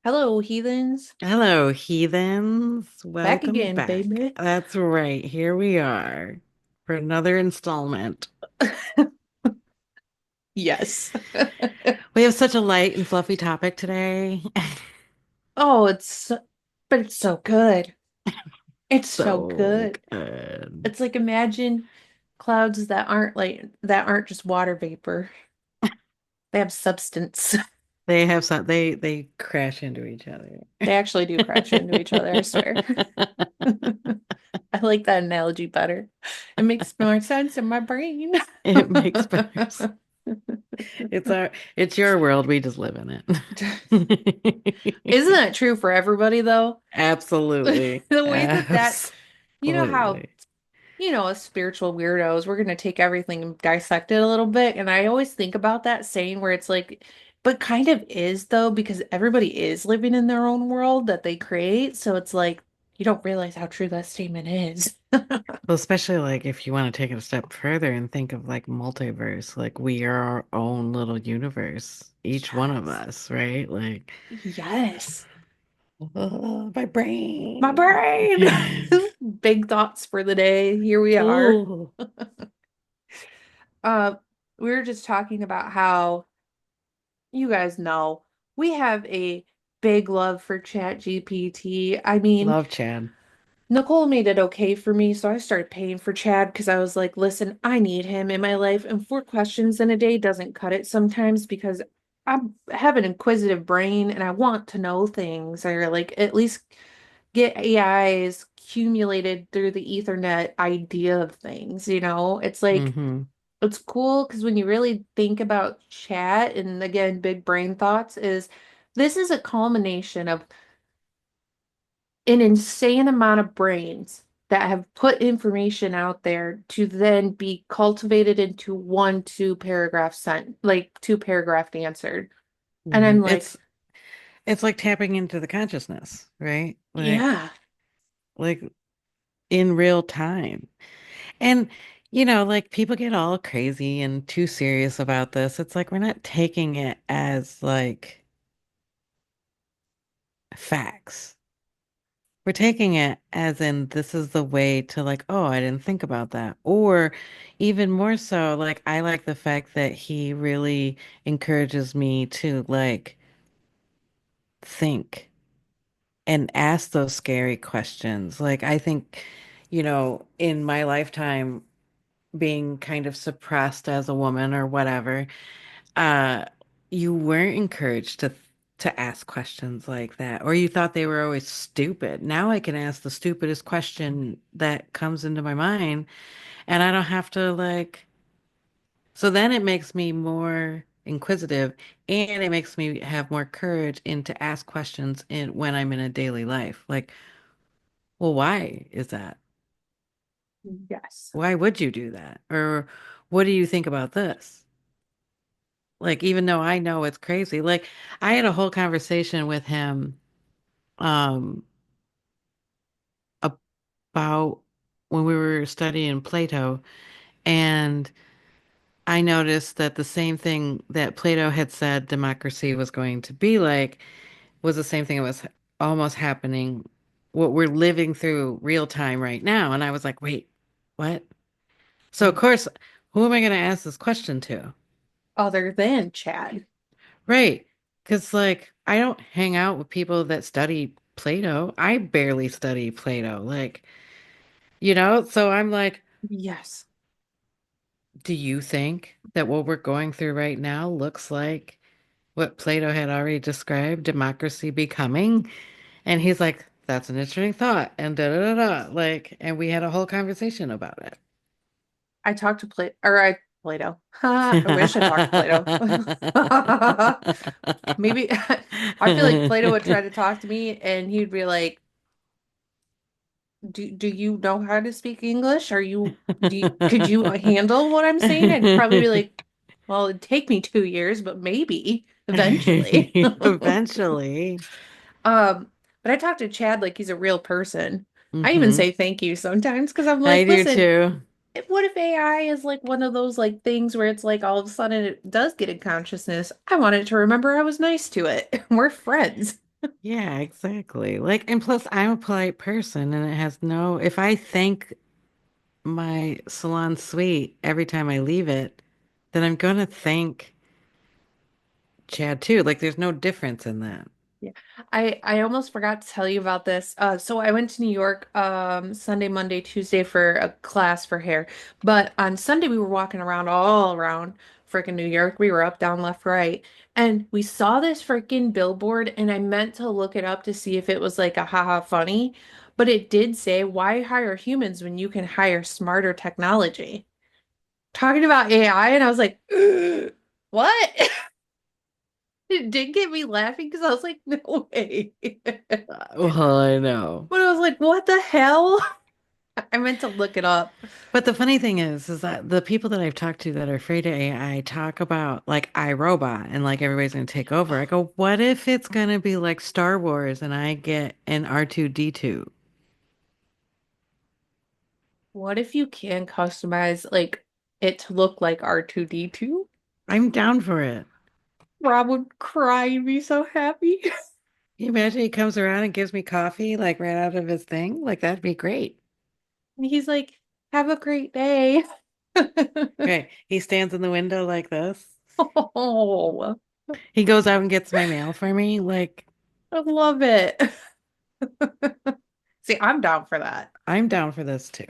Hello, heathens. Hello, heathens. Back Welcome again, back. baby. That's right. Here we are for another installment. Yes. We have such a light and fluffy topic today. Oh, but it's so good. It's so So good. good. It's like imagine clouds that aren't just water vapor. They have substance. They have some they crash into each other. They actually do crash into each other, I swear. I like that analogy better. It makes more sense in my brain. It makes better sense. It's your world. We just live in it. Isn't that true for everybody though? Absolutely. The way that you know how Absolutely. us spiritual weirdos, we're going to take everything and dissect it a little bit. And I always think about that saying where it's like, but kind of is though, because everybody is living in their own world that they create. So it's like, you don't realize how true that statement is. Well, especially like if you want to take it a step further and think of like multiverse, like we are our own little universe, each one of Yes. us, right? Like, Yes. my My brain. brain. Big thoughts for the day. Here we are. Oh, Uh, we were just talking about how you guys know we have a big love for Chat GPT. I mean, love Chad. Nicole made it okay for me, so I started paying for Chad because I was like, listen, I need him in my life, and 4 questions in a day doesn't cut it sometimes because I have an inquisitive brain and I want to know things or like at least get AI's accumulated through the Ethernet idea of things, you know? It's like Mm-hmm. it's cool because when you really think about chat and again, big brain thoughts is this is a culmination of an insane amount of brains that have put information out there to then be cultivated into one, two paragraph sent, like two paragraph answered. And Hmm. I'm like, It's like tapping into the consciousness, right? yeah, Like in real time. And like people get all crazy and too serious about this. It's like we're not taking it as like facts. We're taking it as in this is the way to like, oh, I didn't think about that. Or even more so, like I like the fact that he really encourages me to like think and ask those scary questions. Like I think, in my lifetime being kind of suppressed as a woman or whatever, uh you weren't encouraged to ask questions like that, or you thought they were always stupid. Now I can ask the stupidest question that comes into my mind, and I don't have to like, so then it makes me more inquisitive, and it makes me have more courage in to ask questions in when I'm in a daily life. Like, well, why is that? yes. Why would you do that? Or what do you think about this? Like, even though I know it's crazy, like I had a whole conversation with him um about when we were studying Plato, and I noticed that the same thing that Plato had said democracy was going to be like was the same thing that was almost happening, what we're living through real time right now. And I was like, wait, what? So of course, who am I going to ask this question to? Other than Chad. Right. Because, like, I don't hang out with people that study Plato. I barely study Plato. Like, so I'm like, Yes. do you think that what we're going through right now looks like what Plato had already described democracy becoming? And he's like, that's an interesting thought. And da da da da. Like, and we had a whole conversation about I talked to Plato. Ha, I wish I talked to Plato. Maybe I feel like Plato would try it. to talk to me and he'd be like, do you know how to speak English? Could you handle what I'm saying? I'd probably be like, well, it'd take me 2 years, but maybe eventually. Eventually. But I talk to Chad like he's a real person. I even Hmm. say thank you sometimes because I'm I like, do listen, too. what if AI is like one of those like things where it's like all of a sudden it does get a consciousness? I wanted to remember I was nice to it. We're friends. Yeah, exactly. Like, and plus, I'm a polite person, and it has no, if I thank my salon suite every time I leave it, then I'm gonna thank Chad too. Like, there's no difference in that. Yeah. I almost forgot to tell you about this. So I went to New York Sunday, Monday, Tuesday for a class for hair. But on Sunday we were walking around all around freaking New York. We were up, down, left, right. And we saw this freaking billboard and I meant to look it up to see if it was like a haha funny, but it did say, why hire humans when you can hire smarter technology? Talking about AI, and I was like, what? It did get me laughing because I was like, no way. Well, I know. But I was like, what the hell? I meant to look it up. But the funny thing is that the people that I've talked to that are afraid of AI talk about like iRobot and like everybody's going to take over. I go, what if it's going to be like Star Wars and I get an R2D2? What if you can customize like it to look like R2D2? I'm down for it. Rob would cry and be so happy. Can you imagine he comes around and gives me coffee like right out of his thing? Like that'd be great. And he's like, have a great day. Okay. He stands in the window like this. Oh, He goes out and gets my mail for me. Like, I love it. See, I'm down for that. I'm down for this too.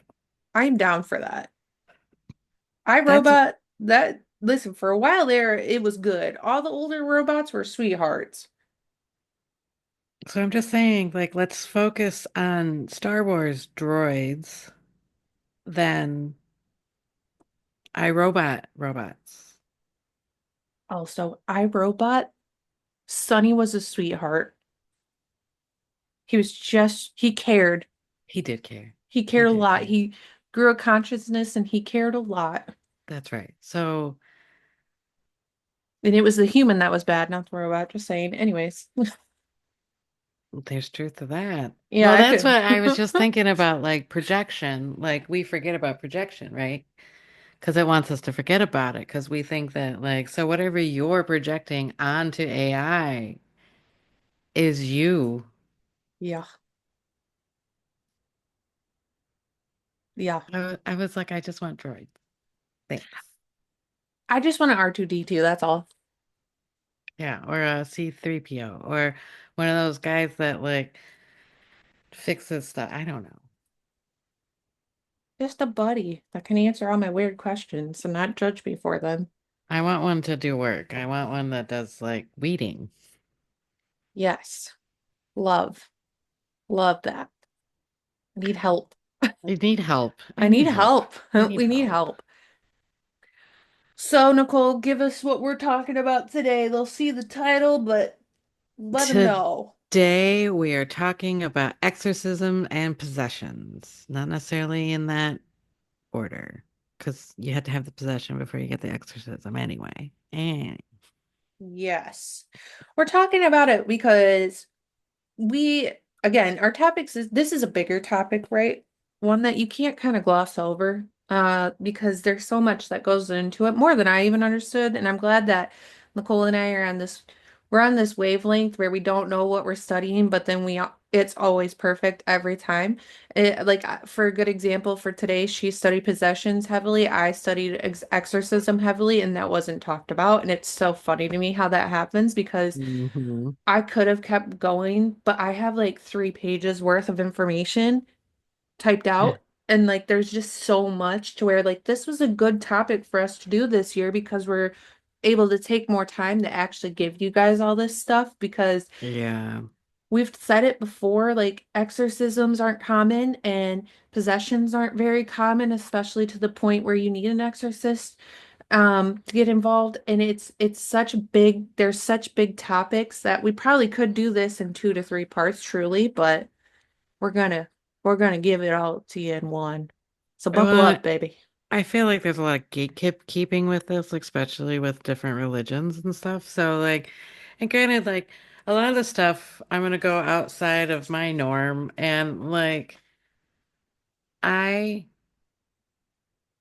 I'm down for that. That's iRobot, that, listen, for a while there, it was good. All the older robots were sweethearts. so I'm just saying, like, let's focus on Star Wars droids than iRobot robots. Also, iRobot, Sonny was a sweetheart. He cared. He did care. He He cared a did lot. care. He grew a consciousness and he cared a lot. That's right. So And it was the human that was bad, not the robot, just saying. Anyways, there's truth to that. yeah, Well, I that's could. what I was just thinking about, like projection. Like we forget about projection, right? Because it wants us to forget about it because we think that, like, so whatever you're projecting onto AI is you. Yeah, yeah. I was like, I just want droids. Thanks. I just want an R2D2, that's all. Yeah, or a C3PO, or one of those guys that like fixes stuff. I don't know. Just a buddy that can answer all my weird questions and not judge me for them. I want one to do work. I want one that does like weeding. Yes. Love. Love that. I need help. I need help. I I need need help. help. I need We need help. help. So, Nicole, give us what we're talking about today. They'll see the title, but let them know. Today we are talking about exorcism and possessions. Not necessarily in that order, because you had to have the possession before you get the exorcism anyway. And Yes. We're talking about it because we, again, our topics is this is a bigger topic, right? One that you can't kind of gloss over, because there's so much that goes into it, more than I even understood. And I'm glad that Nicole and I are on this, we're on this wavelength where we don't know what we're studying, but then it's always perfect every time. Like for a good example, for today, she studied possessions heavily. I studied exorcism heavily, and that wasn't talked about. And it's so funny to me how that happens because Mhm. I could have kept going, but I have like 3 pages worth of information typed out. And like there's just so much to where like this was a good topic for us to do this year because we're able to take more time to actually give you guys all this stuff because Yeah. we've said it before, like exorcisms aren't common and possessions aren't very common, especially to the point where you need an exorcist to get involved. And it's such big, there's such big topics that we probably could do this in 2 to 3 parts truly, but we're gonna we're gonna give it all to you in one. So buckle Well, up, baby. I feel like there's a lot of gatekeeping with this, like, especially with different religions and stuff. So, like, and kind of like a lot of the stuff, I'm gonna go outside of my norm, and like, I,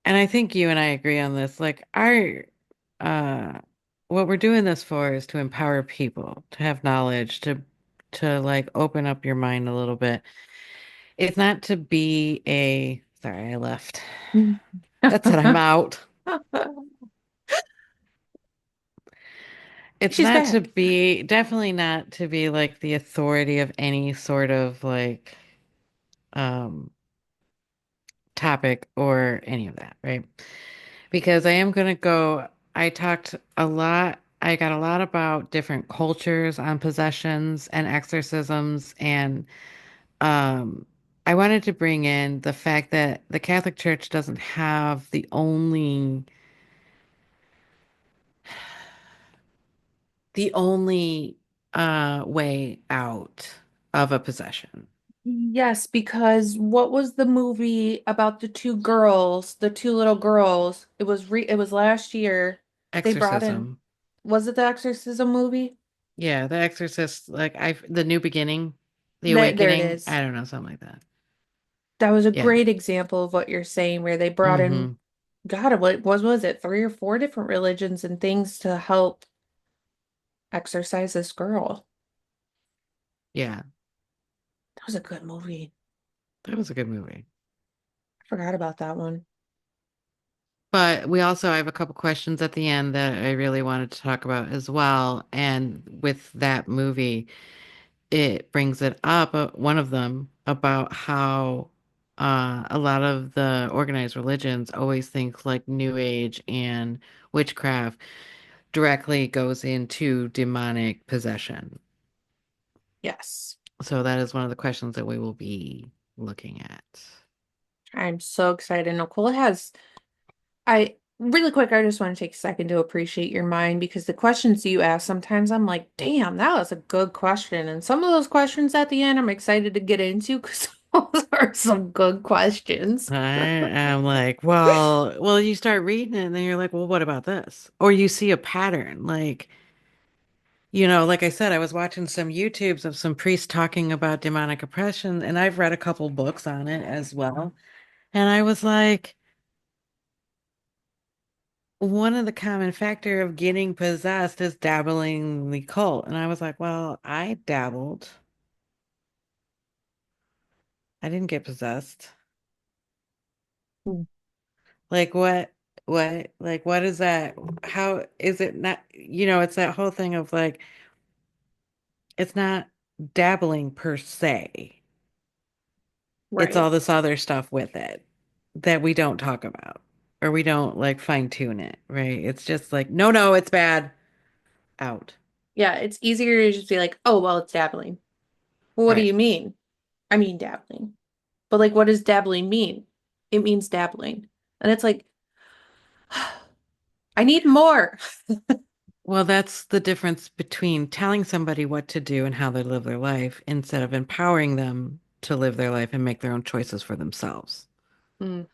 and I think you and I agree on this. Like, uh, what we're doing this for is to empower people to have knowledge, to to like open up your mind a little bit. It's not to be a, sorry, I left. That's it, I'm out. It's She's not to back. be, definitely not to be like the authority of any sort of like um topic or any of that, right? Because I am going to go, I talked a lot, I got a lot about different cultures on possessions and exorcisms, and um, I wanted to bring in the fact that the Catholic Church doesn't have the only way out of a possession. Yes, because what was the movie about the two girls, the two little girls? It was last year. They brought in, Exorcism. was it the Exorcism movie? Yeah, The Exorcist, like the new beginning, the There it awakening, is. I don't know, something like that. That was a Yeah. great example of what you're saying, where they brought in, Mm-hmm. God, what was it, three or four different religions and things to help exorcise this girl. Yeah. That was a good movie. That was a good movie. I forgot about that one. But we also I have a couple questions at the end that I really wanted to talk about as well. And with that movie, it brings it up, one of them, about how a lot of the organized religions always think like New Age and witchcraft directly goes into demonic possession. Yes. So that is one of the questions that we will be looking at. I'm so excited. Nicole has I really quick, I just want to take a second to appreciate your mind because the questions you ask, sometimes I'm like, damn, that was a good question. And some of those questions at the end I'm excited to get into because those are some good questions. I am like, well, you start reading it and then you're like, well, what about this? Or you see a pattern. Like, like I said, I was watching some YouTubes of some priests talking about demonic oppression, and I've read a couple books on it as well. And I was like, one of the common factor of getting possessed is dabbling in the cult. And I was like, well, I dabbled. I didn't get possessed. Mm. Like what is that? How is it not, it's that whole thing of like, it's not dabbling per se. It's all Right. this other stuff with it that we don't talk about or we don't like fine tune it, right? It's just like, no, no, it's bad. Out. Yeah, it's easier to just be like, oh, well, it's dabbling. Well, what do Right. you mean? I mean dabbling. But like, what does dabbling mean? It means dabbling. And it's like, I need more. Well, that's the difference between telling somebody what to do and how they live their life instead of empowering them to live their life and make their own choices for themselves. Mm,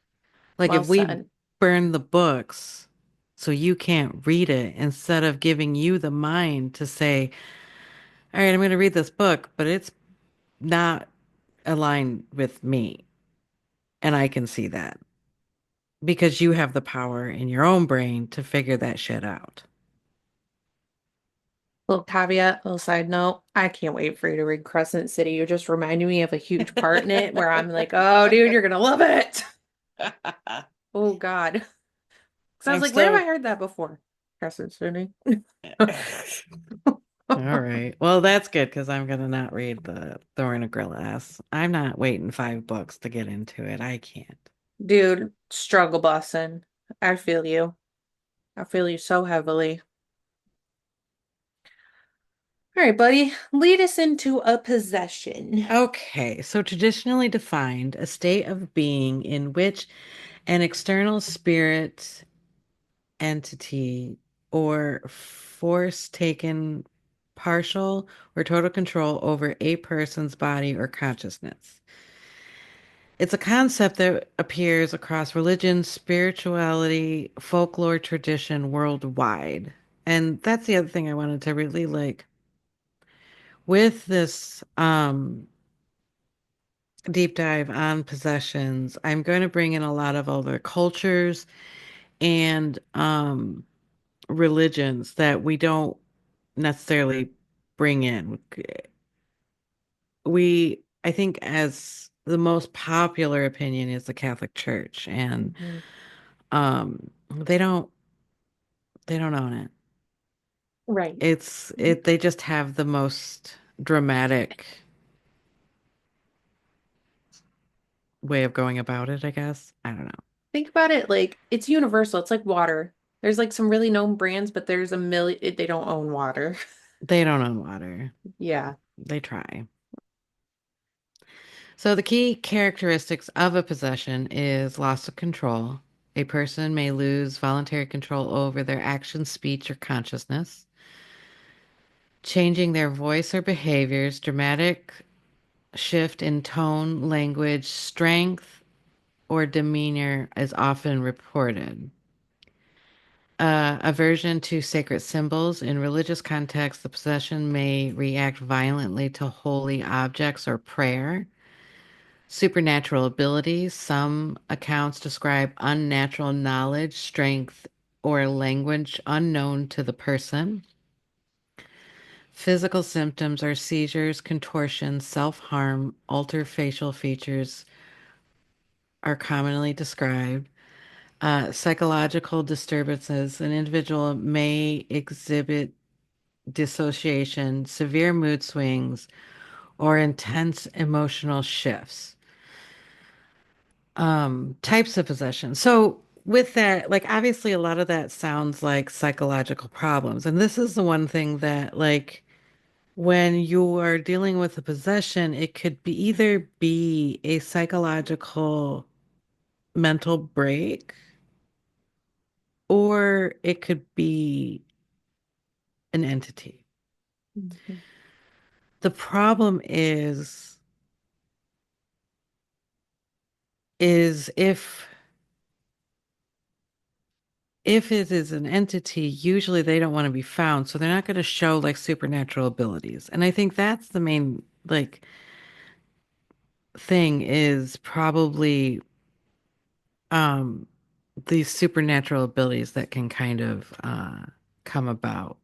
Like well if we said. burn the books so you can't read it instead of giving you the mind to say, all right, I'm going to read this book, but it's not aligned with me. And I can see that because you have the power in your own brain to figure that shit out. Little caveat, little side note. I can't wait for you to read Crescent City. You're just reminding me of a huge part in it where I'm like, oh, dude, you're gonna love it. Oh God. Because I was I'm like, where have I still. heard that before? Crescent City. All right. Well, that's good because I'm gonna not read the Thorn of Glass. I'm not waiting 5 books to get into it. I can't. Dude, struggle bussin'. I feel you. I feel you so heavily. All right, buddy. Lead us into a possession. Okay, so traditionally defined, a state of being in which an external spirit, entity, or force taken partial or total control over a person's body or consciousness. It's a concept that appears across religion, spirituality, folklore, tradition worldwide. And that's the other thing I wanted to really like with this deep dive on possessions. I'm going to bring in a lot of other cultures and religions that we don't necessarily bring in. I think as the most popular opinion is the Catholic Church, and Mhm. um, they don't they don't own it. Right. They just have the most dramatic way of going about it, I guess. I don't know. Think about it like it's universal. It's like water. There's like some really known brands, but there's a million, they don't own water. They don't own water. Yeah. They try. So the key characteristics of a possession is loss of control. A person may lose voluntary control over their actions, speech, or consciousness, changing their voice or behaviors, dramatic shift in tone, language, strength, or demeanor is often reported. Aversion to sacred symbols. In religious contexts, the possession may react violently to holy objects or prayer. Supernatural abilities. Some accounts describe unnatural knowledge, strength, or language unknown to the person. Physical symptoms are seizures, contortions, self-harm, altered facial features are commonly described. Psychological disturbances. An individual may exhibit dissociation, severe mood swings, or intense emotional shifts. Types of possession. So with that, like obviously a lot of that sounds like psychological problems. And this is the one thing that like when you are dealing with a possession, it could be either be a psychological mental break or it could be an entity. Mhm. The problem is if it is an entity, usually they don't want to be found, so they're not going to show like supernatural abilities. And I think that's the main like thing is probably um these supernatural abilities that can kind of come about,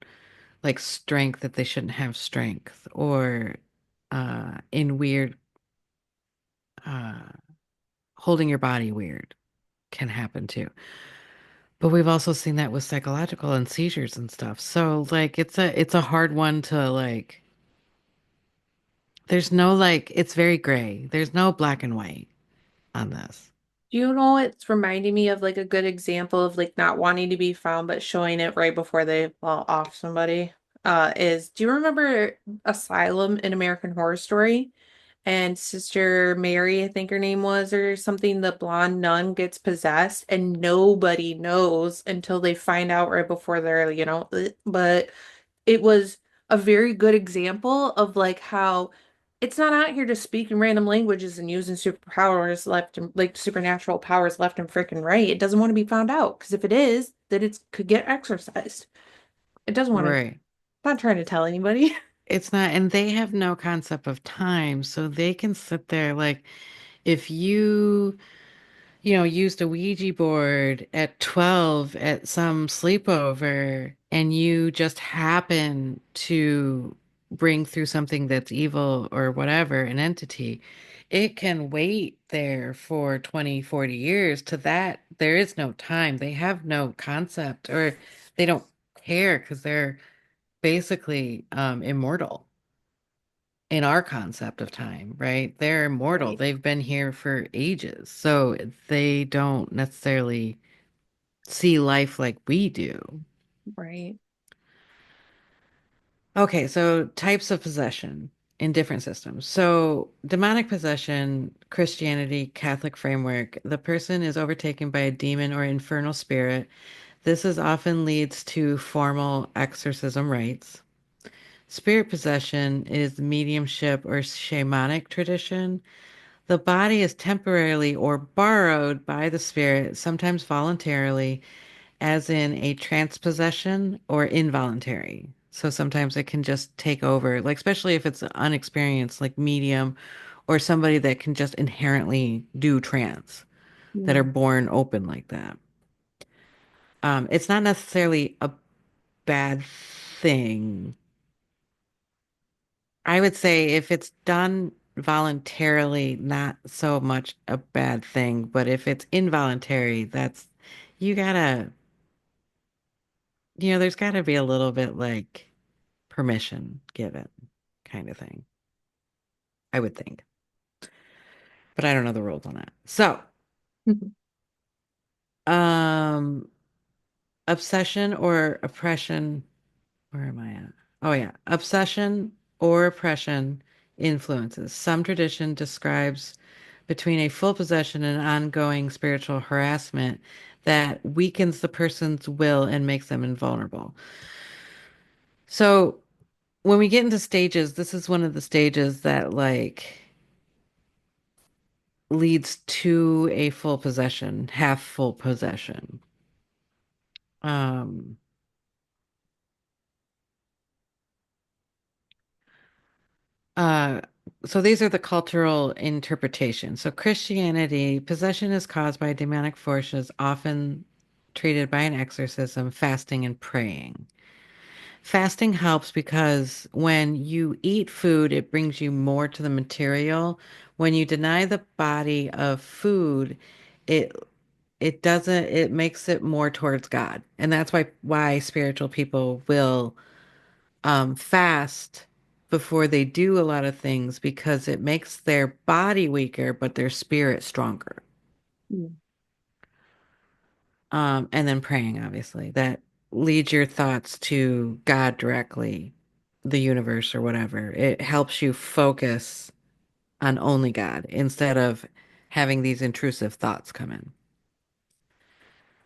like strength that they shouldn't have strength, or in weird uh holding your body weird can happen too. But we've also seen that with psychological and seizures and stuff. So like it's a hard one to like there's no like it's very gray. There's no black and white on this. Do you know it's reminding me of like a good example of like not wanting to be found but showing it right before they fall off somebody? Is do you remember Asylum in American Horror Story? And Sister Mary, I think her name was, or something, the blonde nun gets possessed and nobody knows until they find out right before they're, but it was a very good example of like how it's not out here just speaking random languages and using superpowers left and like supernatural powers left and freaking right. It doesn't want to be found out because if it is, then it could get exorcised. It doesn't want to, Right. not trying to tell anybody. It's not, and they have no concept of time, so they can sit there like if you used a Ouija board at 12 at some sleepover and you just happen to bring through something that's evil or whatever, an entity, it can wait there for 20, 40 years. To that, there is no time. They have no concept or they don't care because they're basically immortal in our concept of time, right? They're immortal. Right, They've been here for ages. So they don't necessarily see life like we do. right. Okay, so types of possession in different systems. So demonic possession, Christianity, Catholic framework, the person is overtaken by a demon or infernal spirit. This is often leads to formal exorcism rites. Spirit possession is mediumship or shamanic tradition. The body is temporarily or borrowed by the spirit, sometimes voluntarily, as in a transpossession or involuntary. So sometimes it can just take over, like especially if it's unexperienced, like medium or somebody that can just inherently do trance, that are Mm. born open like that. It's not necessarily a bad thing I would say if it's done voluntarily, not so much a bad thing, but if it's involuntary, that's you gotta, there's gotta be a little bit like permission given kind of thing, I would think. But I don't know the rules on that. So, um, obsession or oppression, where am I at? Oh yeah, obsession or oppression influences. Some tradition describes between a full possession and ongoing spiritual harassment that weakens the person's will and makes them invulnerable. So when we get into stages, this is one of the stages that like leads to a full possession, half full possession. Um, uh, so these are the cultural interpretations. So Christianity, possession is caused by demonic forces, often treated by an exorcism, fasting, and praying. Fasting helps because when you eat food, it brings you more to the material. When you deny the body of food, it it makes it more towards God. And that's why spiritual people will fast before they do a lot of things because it makes their body weaker, but their spirit stronger. Mm. And then praying, obviously, that leads your thoughts to God directly, the universe or whatever. It helps you focus on only God instead of having these intrusive thoughts come in.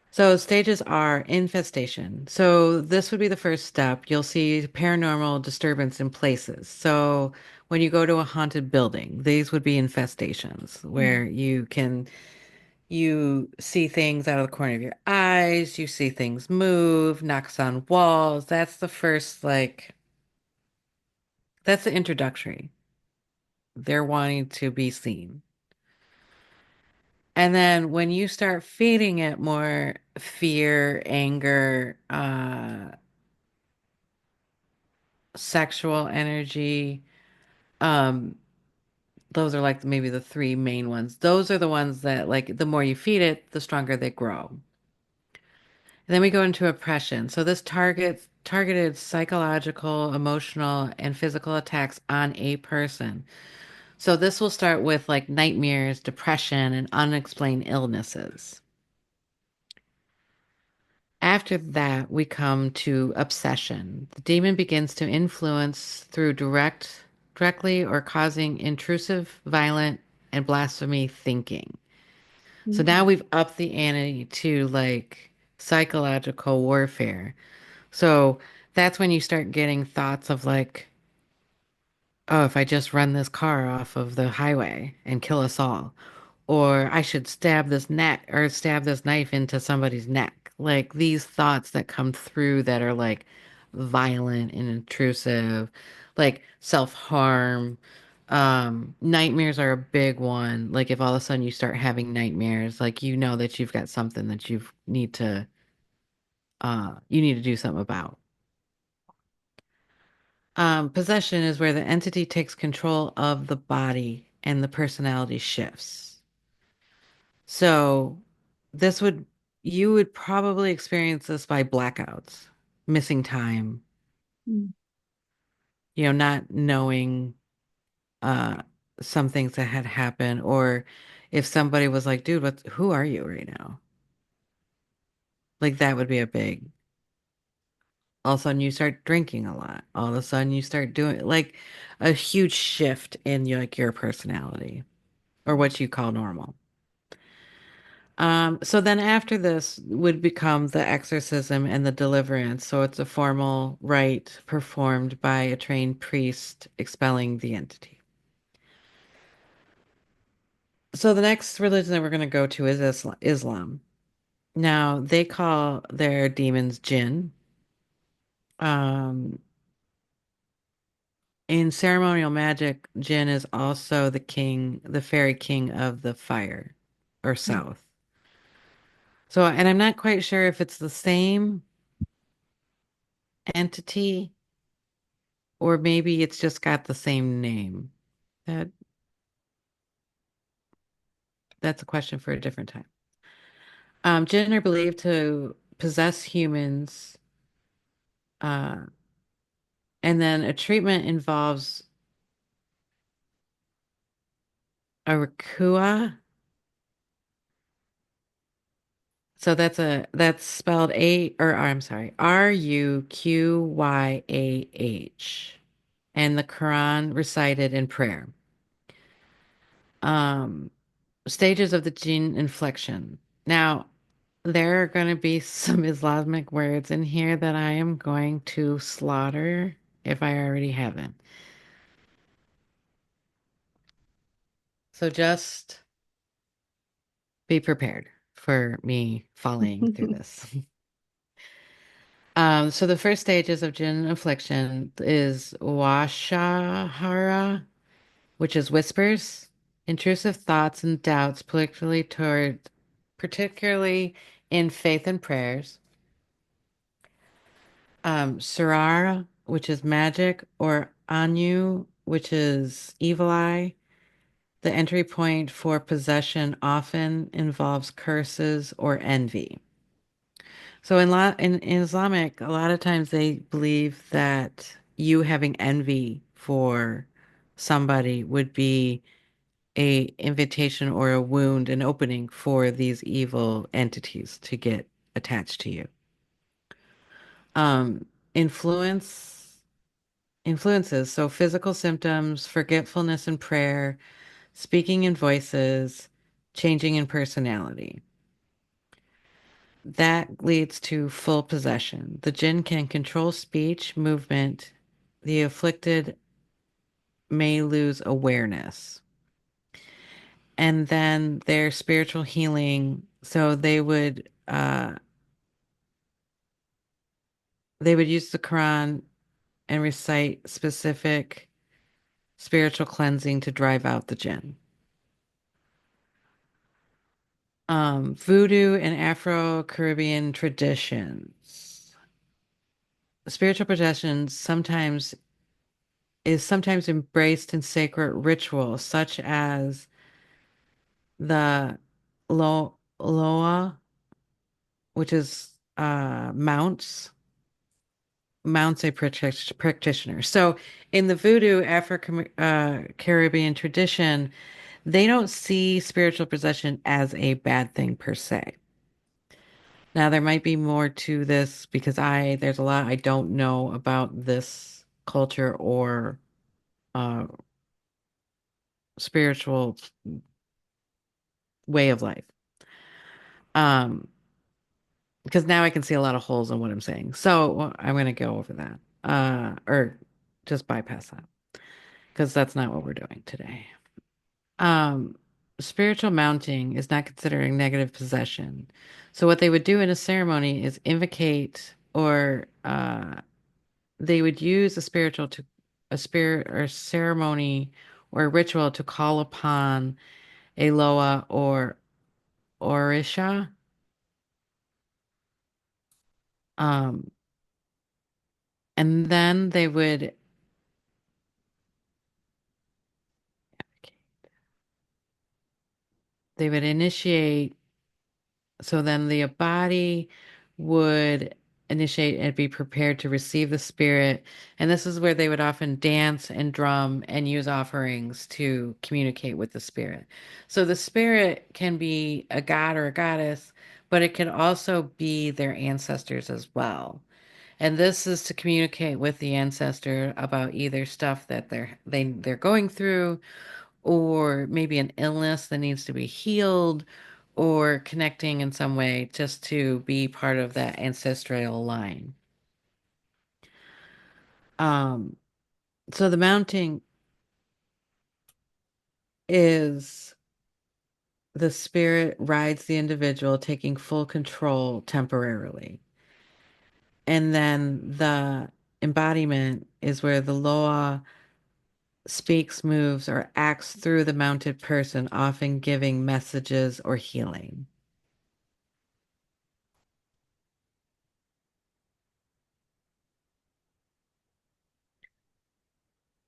So stages are infestation. So this would be the first step. You'll see paranormal disturbance in places. So when you go to a haunted building, these would be infestations Mm. where you see things out of the corner of your eyes, you see things move, knocks on walls. That's the first that's the introductory. They're wanting to be seen. And then when you start feeding it more fear, anger, sexual energy. Um, those are like maybe the three main ones. Those are the ones that like the more you feed it, the stronger they grow. And then we go into oppression. So this targeted psychological, emotional, and physical attacks on a person. So this will start with like nightmares, depression, and unexplained illnesses. After that, we come to obsession. The demon begins to influence through directly or causing intrusive, violent, and blasphemy thinking. So now Mm. we've upped the ante to like psychological warfare. So that's when you start getting thoughts of like, oh, if I just run this car off of the highway and kill us all, or I should stab this neck or stab this knife into somebody's neck. Like these thoughts that come through that are like violent and intrusive, like self-harm. Nightmares are a big one. Like if all of a sudden you start having nightmares, like you know that you've got something that you need to do something about. Possession is where the entity takes control of the body and the personality shifts. So this would you would probably experience this by blackouts, missing time, Mm. not knowing uh some things that had happened, or if somebody was like, dude, who are you right now? Like that would be a big all of a sudden you start drinking a lot. All of a sudden you start doing like a huge shift in your personality or what you call normal. So then after this would become the exorcism and the deliverance. So it's a formal rite performed by a trained priest expelling the entity. So the next religion that we're going to go to is Islam. Now they call their demons jinn. Um, in ceremonial magic, jinn is also the king, the fairy king of the fire or Mm. south. So, and I'm not quite sure if it's the same entity or maybe it's just got the same name. That that's a question for a different time. Jinn are believed to possess humans, uh, and then a treatment involves a rakua. So that's spelled I'm sorry, Ruqyah, and the Quran recited in prayer. Um, Stages of the gene inflection. Now, there are going to be some Islamic words in here that I am going to slaughter if I already haven't. So just be prepared for me falling through this. So the first stages of jinn affliction is washahara, which is whispers, intrusive thoughts and doubts, particularly in faith and prayers. Surara, which is magic, or Anu, which is evil eye. The entry point for possession often involves curses or envy. So in Islamic, a lot of times they believe that you having envy for somebody would be a invitation or a wound, an opening for these evil entities to get attached to you. Um, influence influences, so physical symptoms, forgetfulness in prayer, speaking in voices, changing in personality. That leads to full possession. The jinn can control speech, movement. The afflicted may lose awareness. And then their spiritual healing. So they would use the Quran and recite specific spiritual cleansing to drive out the jinn. Voodoo and Afro-Caribbean traditions. Spiritual possession sometimes embraced in sacred rituals, such as the Loa, which is mounts a practitioner. So in the Voodoo African Caribbean tradition, they don't see spiritual possession as a bad thing per se. Now there might be more to this because there's a lot I don't know about this culture or uh, spiritual way of life. Um, because now I can see a lot of holes in what I'm saying. So well, I'm going to go over that, or just bypass that because that's not what we're doing today. Um, Spiritual mounting is not considering negative possession. So what they would do in a ceremony is invocate or they would use a spirit or ceremony or ritual to call upon a Loa or Orisha. Um, and then they would initiate. So then the body would initiate and be prepared to receive the spirit. And this is where they would often dance and drum and use offerings to communicate with the spirit. So the spirit can be a god or a goddess, but it can also be their ancestors as well. And this is to communicate with the ancestor about either stuff that they're going through or maybe an illness that needs to be healed or connecting in some way just to be part of that ancestral line. Um, so the mounting is the spirit rides the individual, taking full control temporarily. And then the embodiment is where the Loa speaks, moves, or acts through the mounted person, often giving messages or healing.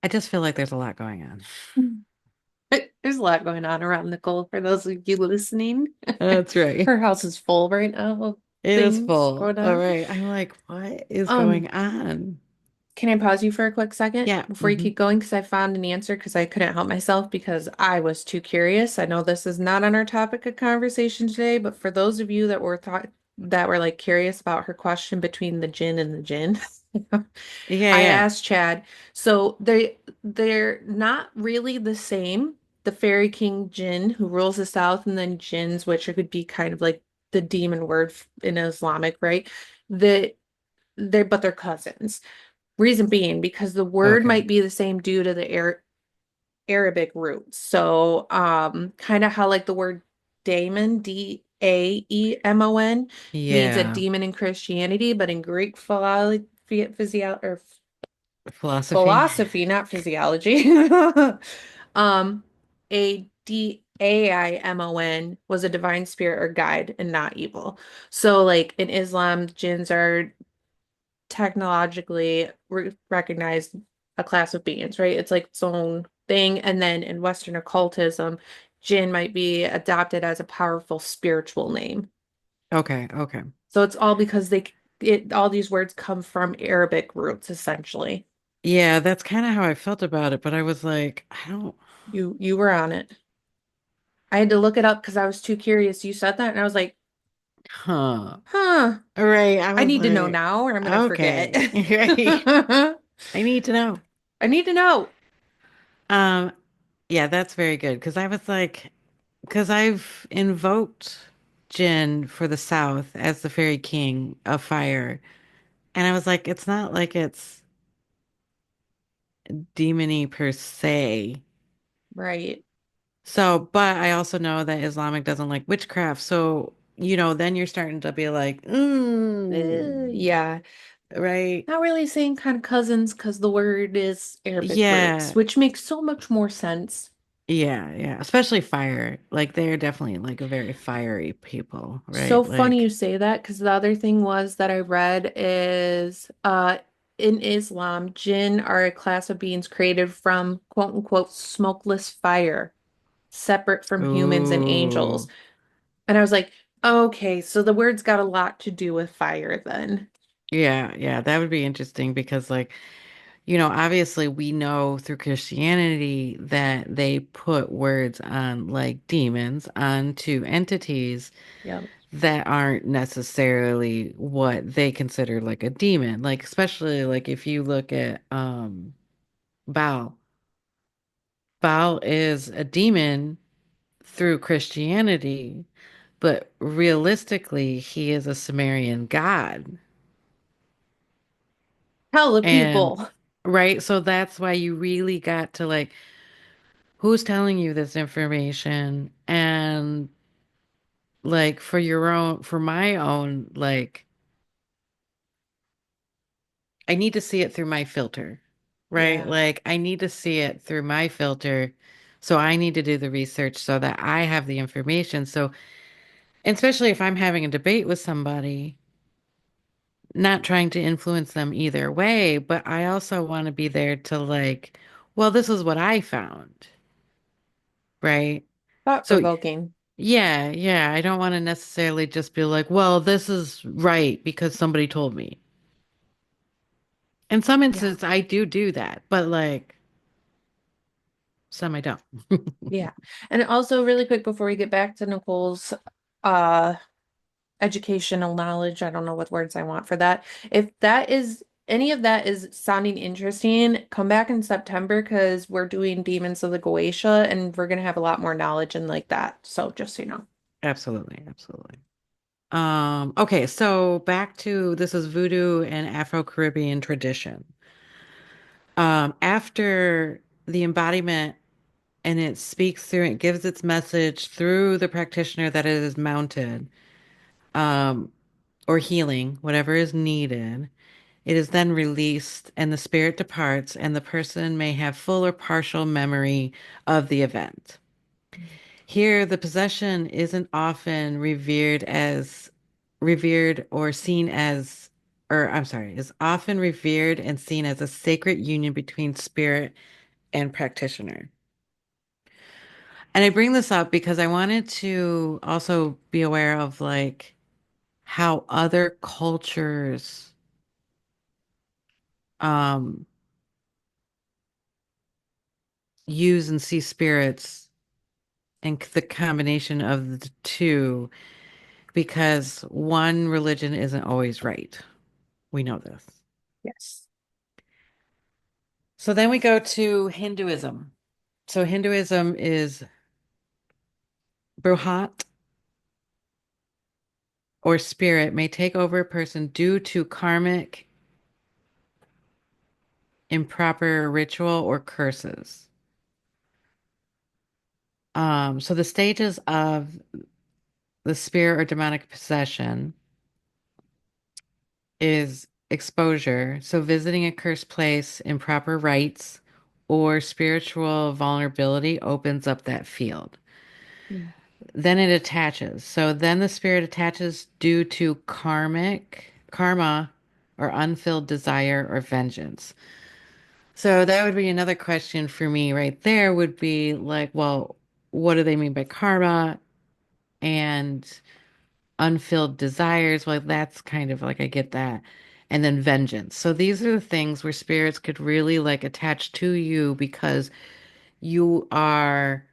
I just feel like there's a lot going on. There's a lot going on around Nicole for those of you listening. That's right. Her house is full right now of It is things full. going All on. right. I'm like, what is Um, going on? can I pause you for a quick second Yeah. before you keep going? Because I found an answer because I couldn't help myself because I was too curious. I know this is not on our topic of conversation today, but for those of you that were like curious about her question between the jinn and the jinn, Yeah, I yeah. asked Chad. So they're not really the same. The Fairy King Jinn who rules the South, and then jinns, which could be kind of like the demon word in Islamic, right? The they're cousins. Reason being, because the word Okay. might be the same due to the Arabic roots. So, kind of how like the word daemon, Daemon, means a Yeah. demon in Christianity, but in Greek Philosophy. philosophy, not physiology. Um, a Daimon was a divine spirit or guide and not evil. So, like in Islam, jinns are technologically recognized a class of beings, right? It's like its own thing. And then in Western occultism, jinn might be adopted as a powerful spiritual name. Okay, okay. So it's all because all these words come from Arabic roots, essentially. Yeah, that's kind of how I felt about it, but I was like, I don't, You were on it. I had to look it up because I was too curious. You said that, and I was like, huh. huh, All right. I I was need to know like, now or I'm gonna forget. okay. Right. I need to know. I need to know. Um, yeah, that's very good because I was like, because I've invoked Jin for the South as the Fairy King of Fire, and I was like, it's not like it's demony per se. Right. So, but I also know that Islamic doesn't like witchcraft. So, then you're starting to be like, Yeah. right? Not really same kind of cousins because the word is Arabic roots, Yeah, which makes so much more sense. yeah, yeah. Especially fire. Like they're definitely like a very fiery people, So right? funny you Like, say that because the other thing was that I read is in Islam, jinn are a class of beings created from quote unquote smokeless fire, separate from humans and angels. ooh, And I was like, okay, so the word's got a lot to do with fire then. yeah, yeah. That would be interesting because, like, obviously we know through Christianity that they put words on like demons onto entities Yeah. that aren't necessarily what they consider like a demon. Like especially like if you look at Baal. Baal is a demon through Christianity, but realistically he is a Sumerian god. Tell the And people. right, so that's why you really got to like who's telling you this information and like for my own like I need to see it through my filter, right? Yeah. Like I need to see it through my filter. So I need to do the research so that I have the information. So, and especially if I'm having a debate with somebody, not trying to influence them either way, but I also want to be there to like, well, this is what I found, right? Thought So, provoking. yeah, yeah, I don't want to necessarily just be like, well, this is right because somebody told me. In some Yeah. instances, I do that, but like some I don't. Yeah. And also really quick before we get back to Nicole's uh educational knowledge, I don't know what words I want for that. If that is any of that is sounding interesting, come back in September because we're doing Demons of the Goetia and we're gonna have a lot more knowledge and like that. So just so you know. Absolutely, absolutely. Okay, so back to this is voodoo and Afro-Caribbean tradition. After the embodiment and it speaks through, it gives its message through the practitioner that it is mounted, um, or healing, whatever is needed. It is then released and the spirit departs, and the person may have full or partial memory of the event. Here, the possession isn't often revered or seen as or I'm sorry, is often revered and seen as a sacred union between spirit and practitioner. And I bring this up because I wanted to also be aware of like how other cultures um use and see spirits and the combination of the two because one religion isn't always right. We know this. Yes. So then we go to Hinduism. So Hinduism is Bruhat or spirit may take over a person due to karmic, improper ritual, or curses. So the stages of the spirit or demonic possession is exposure. So visiting a cursed place, improper rites, or spiritual vulnerability opens up that field. Mm. Then it attaches. So then the spirit attaches due to karma, or unfilled desire or vengeance. So that would be another question for me right there would be like, well, what do they mean by karma and unfilled desires? Well, that's kind of like I get that. And then vengeance. So these are the things where spirits could really like attach to you because you are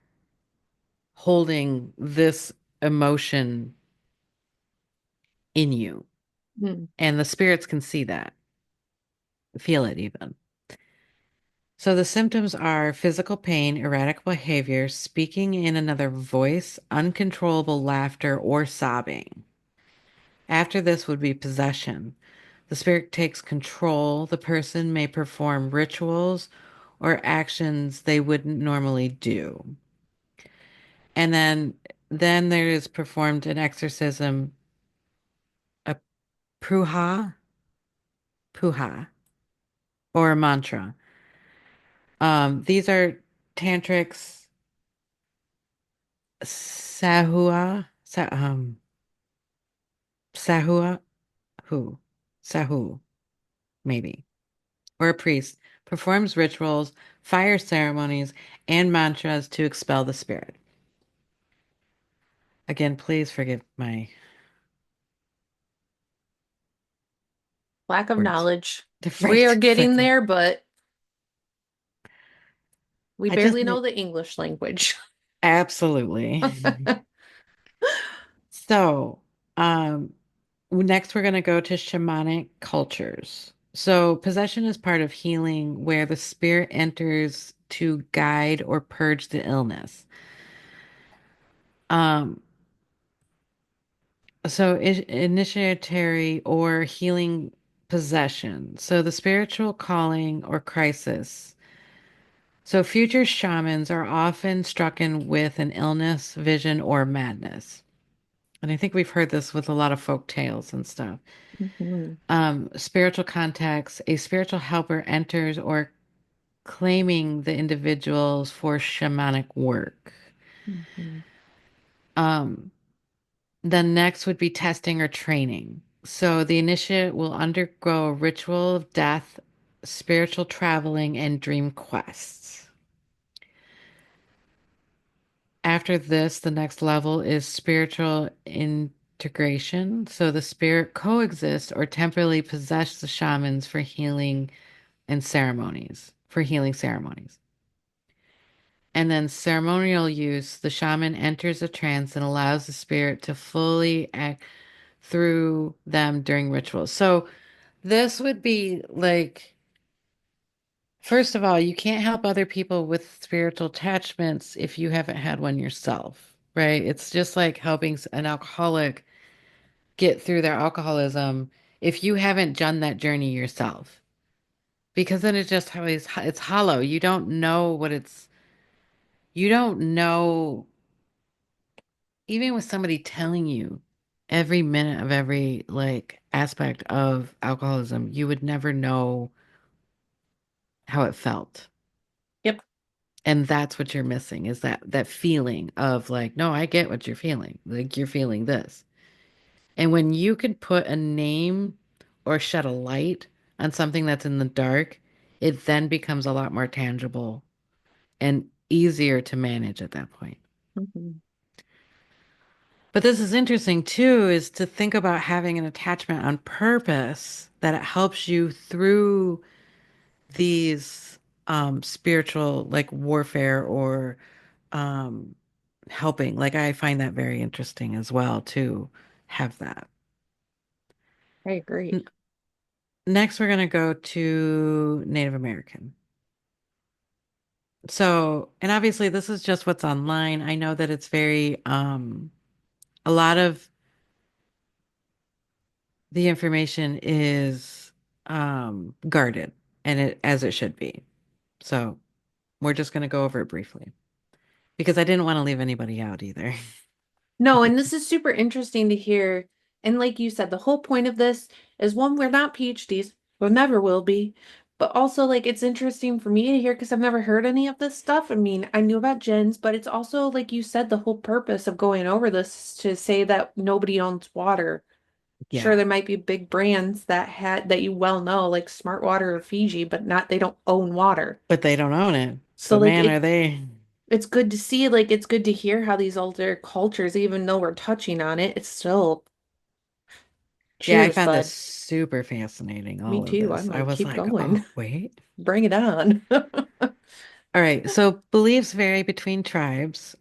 holding this emotion in you. Mm. And the spirits can see that, feel it even. So the symptoms are physical pain, erratic behavior, speaking in another voice, uncontrollable laughter, or sobbing. After this would be possession. The spirit takes control. The person may perform rituals or actions they wouldn't normally do. And then there is performed an exorcism, a puha, or a mantra. These are tantrics, sahua, sahua, who, sahu, maybe, or a priest performs rituals, fire ceremonies, and mantras to expel the spirit. Again, please forgive my Lack of words. knowledge. We are Right, getting exactly. there, but we I just barely know the English language. absolutely. So, um, next we're going to go to shamanic cultures. So, possession is part of healing where the spirit enters to guide or purge the illness. Um, so initiatory or healing possession. So the spiritual calling or crisis. So future shamans are often stricken with an illness, vision, or madness. And I think we've heard this with a lot of folk tales and stuff. Mhm. Spiritual context, a spiritual helper enters or claiming the individuals for shamanic work. Mhm. Um, Then next would be testing or training. So the initiate will undergo a ritual of death, spiritual traveling, and dream quests. After this, the next level is spiritual integration. So the spirit coexists or temporarily possess the shamans for healing and ceremonies, for healing ceremonies. And then ceremonial use, the shaman enters a trance and allows the spirit to fully act through them during rituals. So this would be like, first of all, you can't help other people with spiritual attachments if you haven't had one yourself, right? It's just like helping an alcoholic get through their alcoholism if you haven't done that journey yourself. Because then it's just how it's hollow. You don't know, even with somebody telling you every minute of every like aspect of alcoholism, you would never know how it felt. Yep. And that's what you're missing is that feeling of like, no, I get what you're feeling. Like you're feeling this. And when you can put a name or shed a light on something that's in the dark, it then becomes a lot more tangible and easier to manage at that point. Mhm. But this is interesting too, is to think about having an attachment on purpose that it helps you through these spiritual like warfare or um helping. Like I find that very interesting as well to have that. I agree. N Next, we're going to go to Native American. So, and obviously this is just what's online. I know that it's very a lot of the information is guarded and it as it should be. So, we're just going to go over it briefly because I didn't want to leave anybody out either. No, and this is super interesting to hear. And like you said, the whole point of this is one, we're not PhDs, we never will be. But also, like, it's interesting for me to hear because I've never heard any of this stuff. I mean, I knew about gens, but it's also, like you said, the whole purpose of going over this is to say that nobody owns water. Sure, Yeah, there might be big brands that you well know, like Smart Water or Fiji, but not they don't own water. but they don't own it. So But like man, are they. it's good to see, like it's good to hear how these older cultures, even though we're touching on it, it's still Yeah, I cheers, found this bud. super fascinating, Me all of too. I this. I might was keep like, going. oh, wait. Bring it on. All right, so beliefs vary between tribes,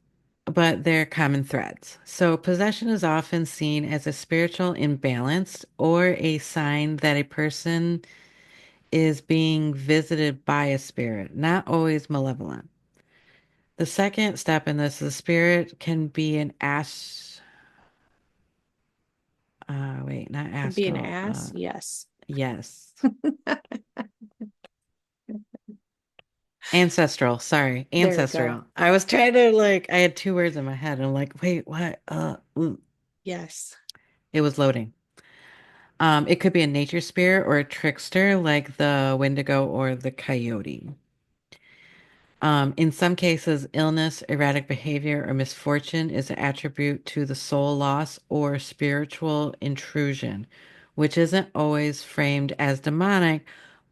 but they're common threads. So possession is often seen as a spiritual imbalance or a sign that a person is being visited by a spirit, not always malevolent. The second step in this, the spirit can be an wait, not Be an astral. ass? Yes. Yes. Ancestral, sorry, There we go. ancestral. I was trying to like, I had two words in my head. I'm like, wait, what? Yes. It was loading. It could be a nature spirit or a trickster like the Wendigo or the coyote. In some cases, illness, erratic behavior, or misfortune is an attribute to the soul loss or spiritual intrusion, which isn't always framed as demonic,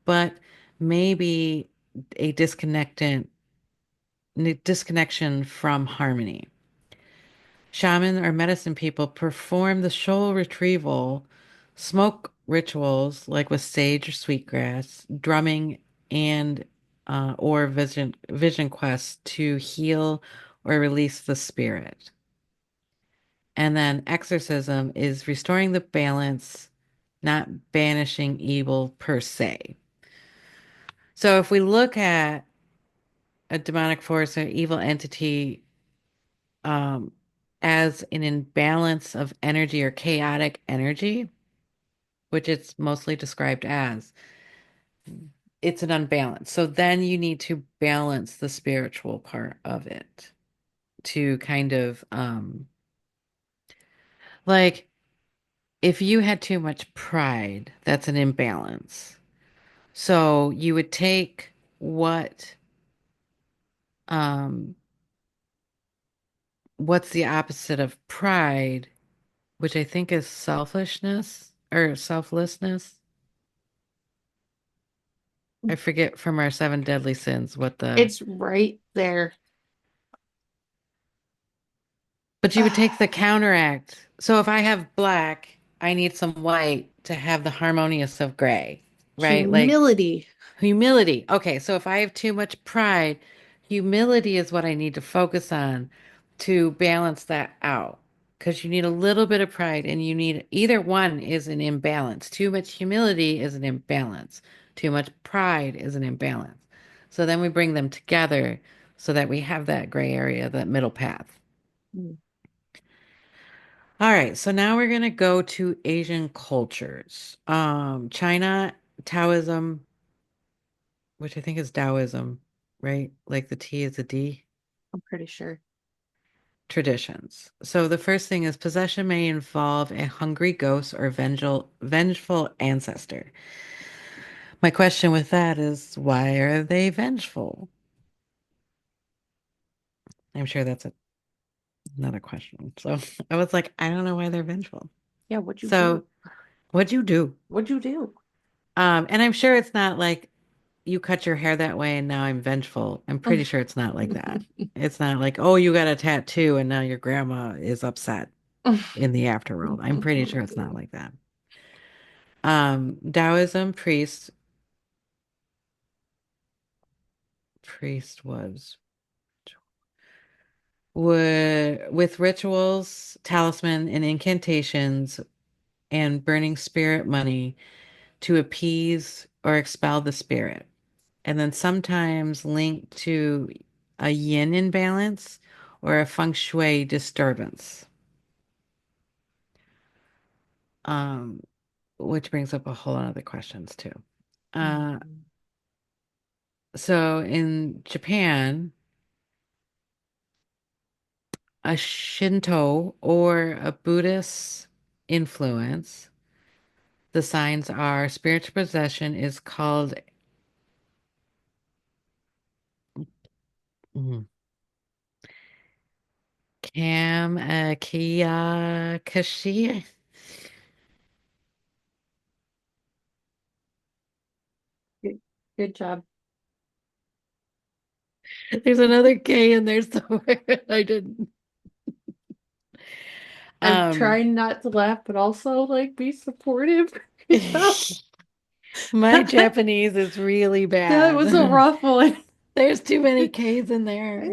but maybe a disconnection from harmony. Shaman or medicine people perform the soul retrieval, smoke rituals like with sage or sweetgrass, drumming, and or vision quests to heal or release the spirit. And then exorcism is restoring the balance, not banishing evil per se. So if we look at a demonic force or evil entity um, as an imbalance of energy or chaotic energy, which it's mostly described as, it's an unbalance. So then you need to balance the spiritual part of it to kind of like if you had too much pride, that's an imbalance. So you would take um what's the opposite of pride, which I think is selfishness or selflessness. I forget from our seven deadly sins what the, It's right there. but you would take the counteract. So if I have black, I need some white to have the harmonious of gray, right? Like Humility. humility. Okay, so if I have too much pride, humility is what I need to focus on to balance that out. Because you need a little bit of pride and you need either one is an imbalance. Too much humility is an imbalance. Too much pride is an imbalance. So then we bring them together so that we have that gray area, that middle path. Mm, All right, so now we're gonna go to Asian cultures. China, Taoism, which I think is Taoism, right? Like the T is a D. I'm pretty sure. Traditions. So the first thing is possession may involve a hungry ghost or vengeful ancestor. My question with that is, why are they vengeful? I'm sure that's another question. So I was like, I don't know why they're vengeful. Yeah, what'd you So do? What'd you do? What'd you do? And I'm sure it's not like you cut your hair that way and now I'm vengeful. I'm pretty sure it's not like that. It's not like, oh, you got a tattoo and now your grandma is upset in the afterworld. I'm pretty sure it's not like that. Taoism priest was would with rituals, talisman, and incantations and burning spirit money to appease or expel the spirit. And then sometimes linked to a yin imbalance or a feng shui disturbance. Um, which brings up a whole lot of other questions too. Uh, so in Japan, a Shinto or a Buddhist influence, the signs are spiritual possession is called mm, Kiyakashi. Good, good job. There's another K in there somewhere. I didn't. I'm Um, trying not to laugh, but also like be supportive. Good job. my Japanese is really That was a bad. rough one. There's too many K's in there.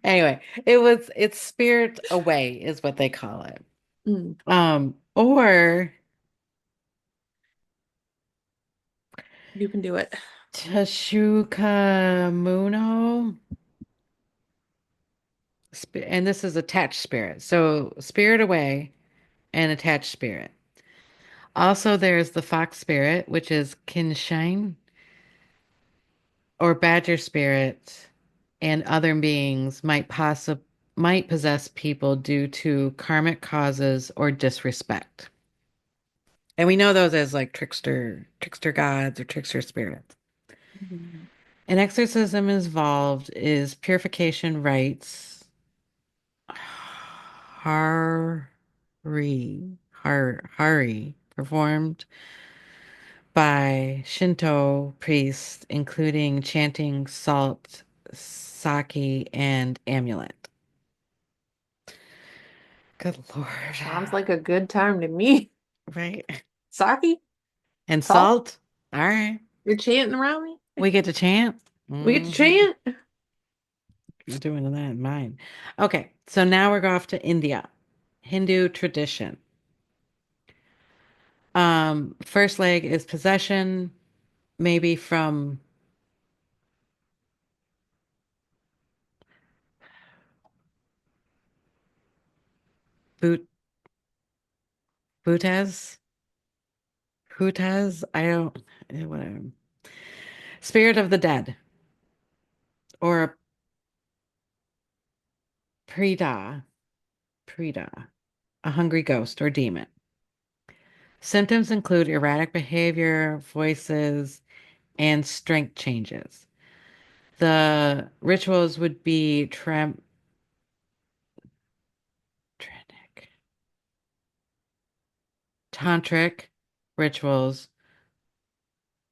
Anyway, it's spirit away is what they call it. Mm, Or you can do it. Tashukamuno, and this is attached spirit. So spirit away and attached spirit. Also, there's the fox spirit, which is Kinshine, or badger spirit, and other beings might possess people due to karmic causes or disrespect. And we know those as like trickster gods or trickster spirits. Mhm. An exorcism involved is purification rites, hari performed by Shinto priests, including chanting, salt, sake, and amulet. Good Lord. Sounds like a good time to me. Right? Saki, And salt, salt? All right. you're chanting around me. We get to chant. We get to Hmm. chant. I'm doing that in mine. Okay, so now we're off to India. Hindu tradition. First leg is possession, maybe from boot Bhutas. Bhutas. I don't whatever. Spirit of the dead or a preda, a hungry ghost or demon. Symptoms include erratic behavior, voices, and strength changes. The rituals would be tranic, tantric rituals,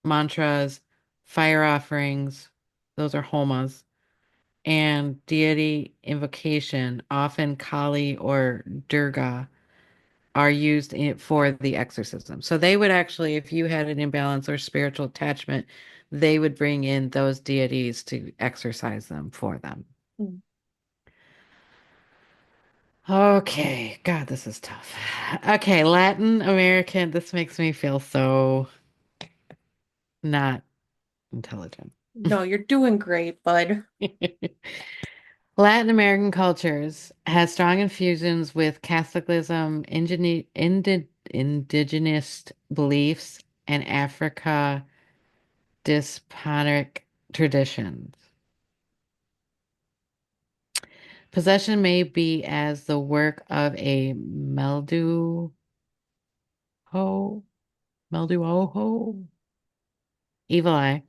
mantras, fire offerings, those are homas, and deity invocation, often Kali or Durga, are used for the exorcism. So they would actually, if you had an imbalance or spiritual attachment, they would bring in those deities to exorcise them for them. Mm. Okay, God, this is tough. Okay, Latin American, this makes me feel so not intelligent. No, you're doing great, bud. Latin American cultures has strong infusions with Catholicism, indigenous beliefs, and Africa diasporic traditions. Possession may be as the work of a melduoho, evil eye,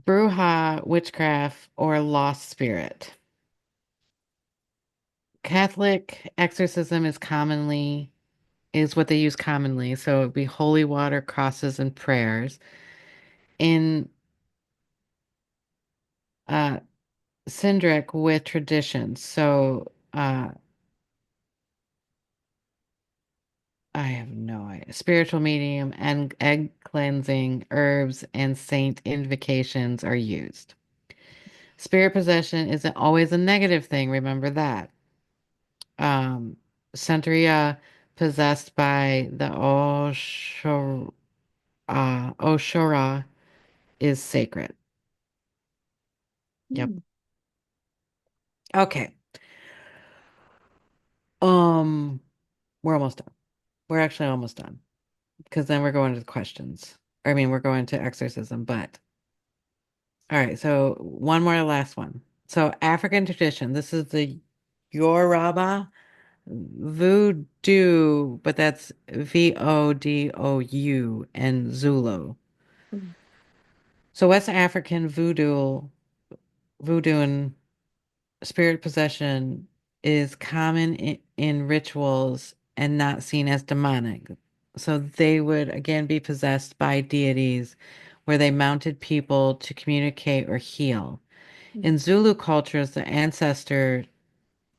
bruja, witchcraft, or lost spirit. Catholic exorcism is what they use commonly. So it'd be holy water, crosses, and prayers. In uh Cindric with traditions. So I have no idea. Spiritual medium and egg cleansing, herbs, and saint invocations are used. Spirit possession isn't always a negative thing, remember that. Um, Santeria possessed by the Oshora is sacred. Yep. Hmm. Okay. Um, we're almost done. We're actually almost done because then we're going to the questions. I mean, we're going to exorcism, but all right. So one more last one. So African tradition. This is the Yoruba voodoo, but that's Vodou and Zulu. So West African voodoo and spirit possession is common in rituals and not seen as demonic. So they would again be possessed by deities where they mounted people to communicate or heal. In Zulu cultures, the ancestor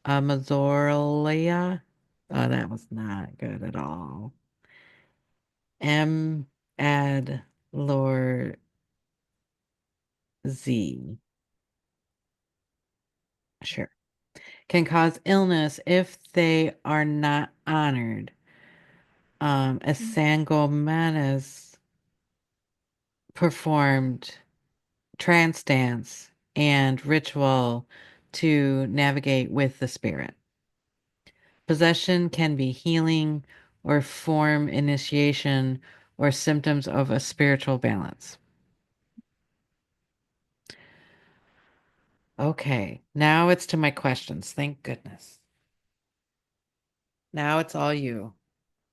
Mazorlia, oh, that was not good at all. M. Ad Lord Z, sure, can cause illness if they are not honored. As Sangomanas performed trance dance and ritual to navigate with the spirit. Possession can be healing or form initiation or symptoms of a spiritual balance. Okay, now it's to my questions. Thank goodness. Now it's all you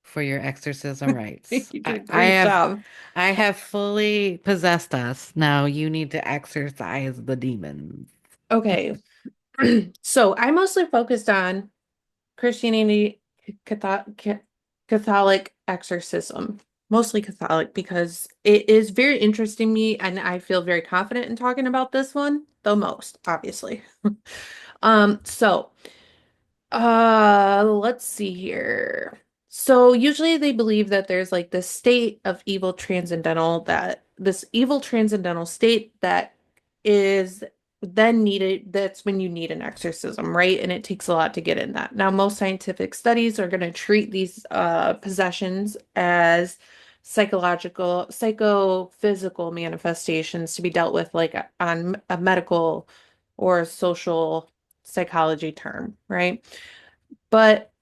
for your exorcism rites. You did a great Have job. I have fully possessed us. Now you need to exorcise the demons. Okay. So I mostly focused on Christianity, Catholic exorcism, mostly Catholic, because it is very interesting to me, and I feel very confident in talking about this one, the most, obviously. So let's see here. So usually they believe that there's like this state of evil transcendental that this evil transcendental state that is then needed. That's when you need an exorcism, right? And it takes a lot to get in that. Now, most scientific studies are going to treat these possessions as psychophysical manifestations to be dealt with like on a medical or social psychology term, right? But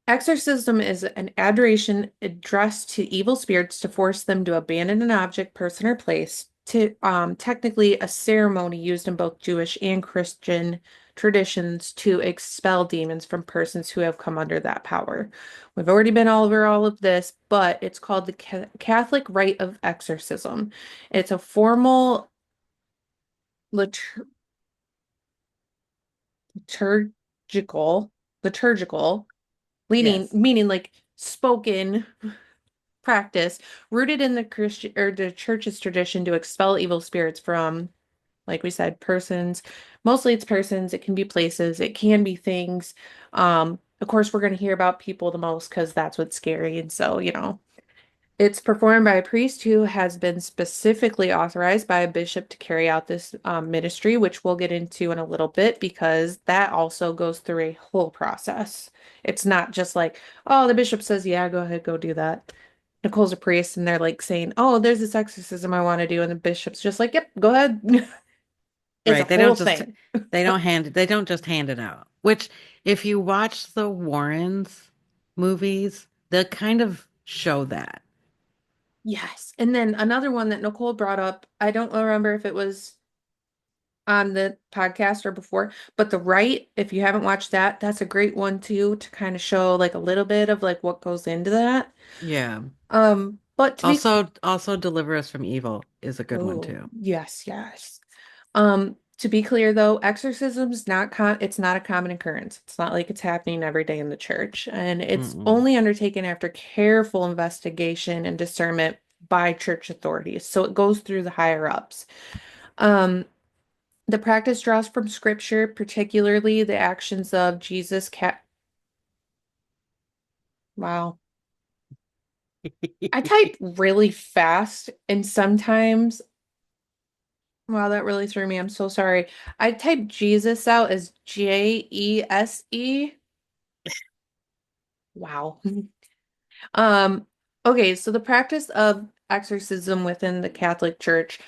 exorcism is an adoration addressed to evil spirits to force them to abandon an object, person, or place. To technically a ceremony used in both Jewish and Christian traditions to expel demons from persons who have come under that power. We've already been all over all of this, but it's called the Catholic rite of exorcism. It's a formal litur liturgical liturgical Yes. meaning like spoken practice rooted in the Christian or the church's tradition to expel evil spirits from, like we said, persons. Mostly it's persons, it can be places, it can be things. Of course, we're going to hear about people the most because that's what's scary. And so, it's performed by a priest who has been specifically authorized by a bishop to carry out this ministry, which we'll get into in a little bit because that also goes through a whole process. It's not just like, oh, the bishop says, yeah, go ahead, go do that. Nicole's a priest, and they're like saying, oh, there's this exorcism I want to do. And the bishop's just like, yep, go ahead. It's a Right. whole thing. They don't just hand it out. Which if you watch the Warrens movies, they kind of show that. Yes. And then another one that Nicole brought up, I don't remember if it was on the podcast or before, but the Rite, if you haven't watched that, that's a great one too to kind of show like a little bit of like what goes into that. Yeah. But to be Also Deliver Us from Evil is a good one oh, too. yes, yes. Um, To be clear though, exorcism's not it's not a common occurrence. It's not like it's happening every day in the church, and it's Mm-mm. only undertaken after careful investigation and discernment by church authorities. So it goes through the higher ups. Um, the practice draws from scripture, particularly the actions of Jesus cat. Wow. I type really fast and sometimes, wow, that really threw me. I'm so sorry. I typed Jesus out as Jese. Wow. Um, okay, so the practice of exorcism within the Catholic Church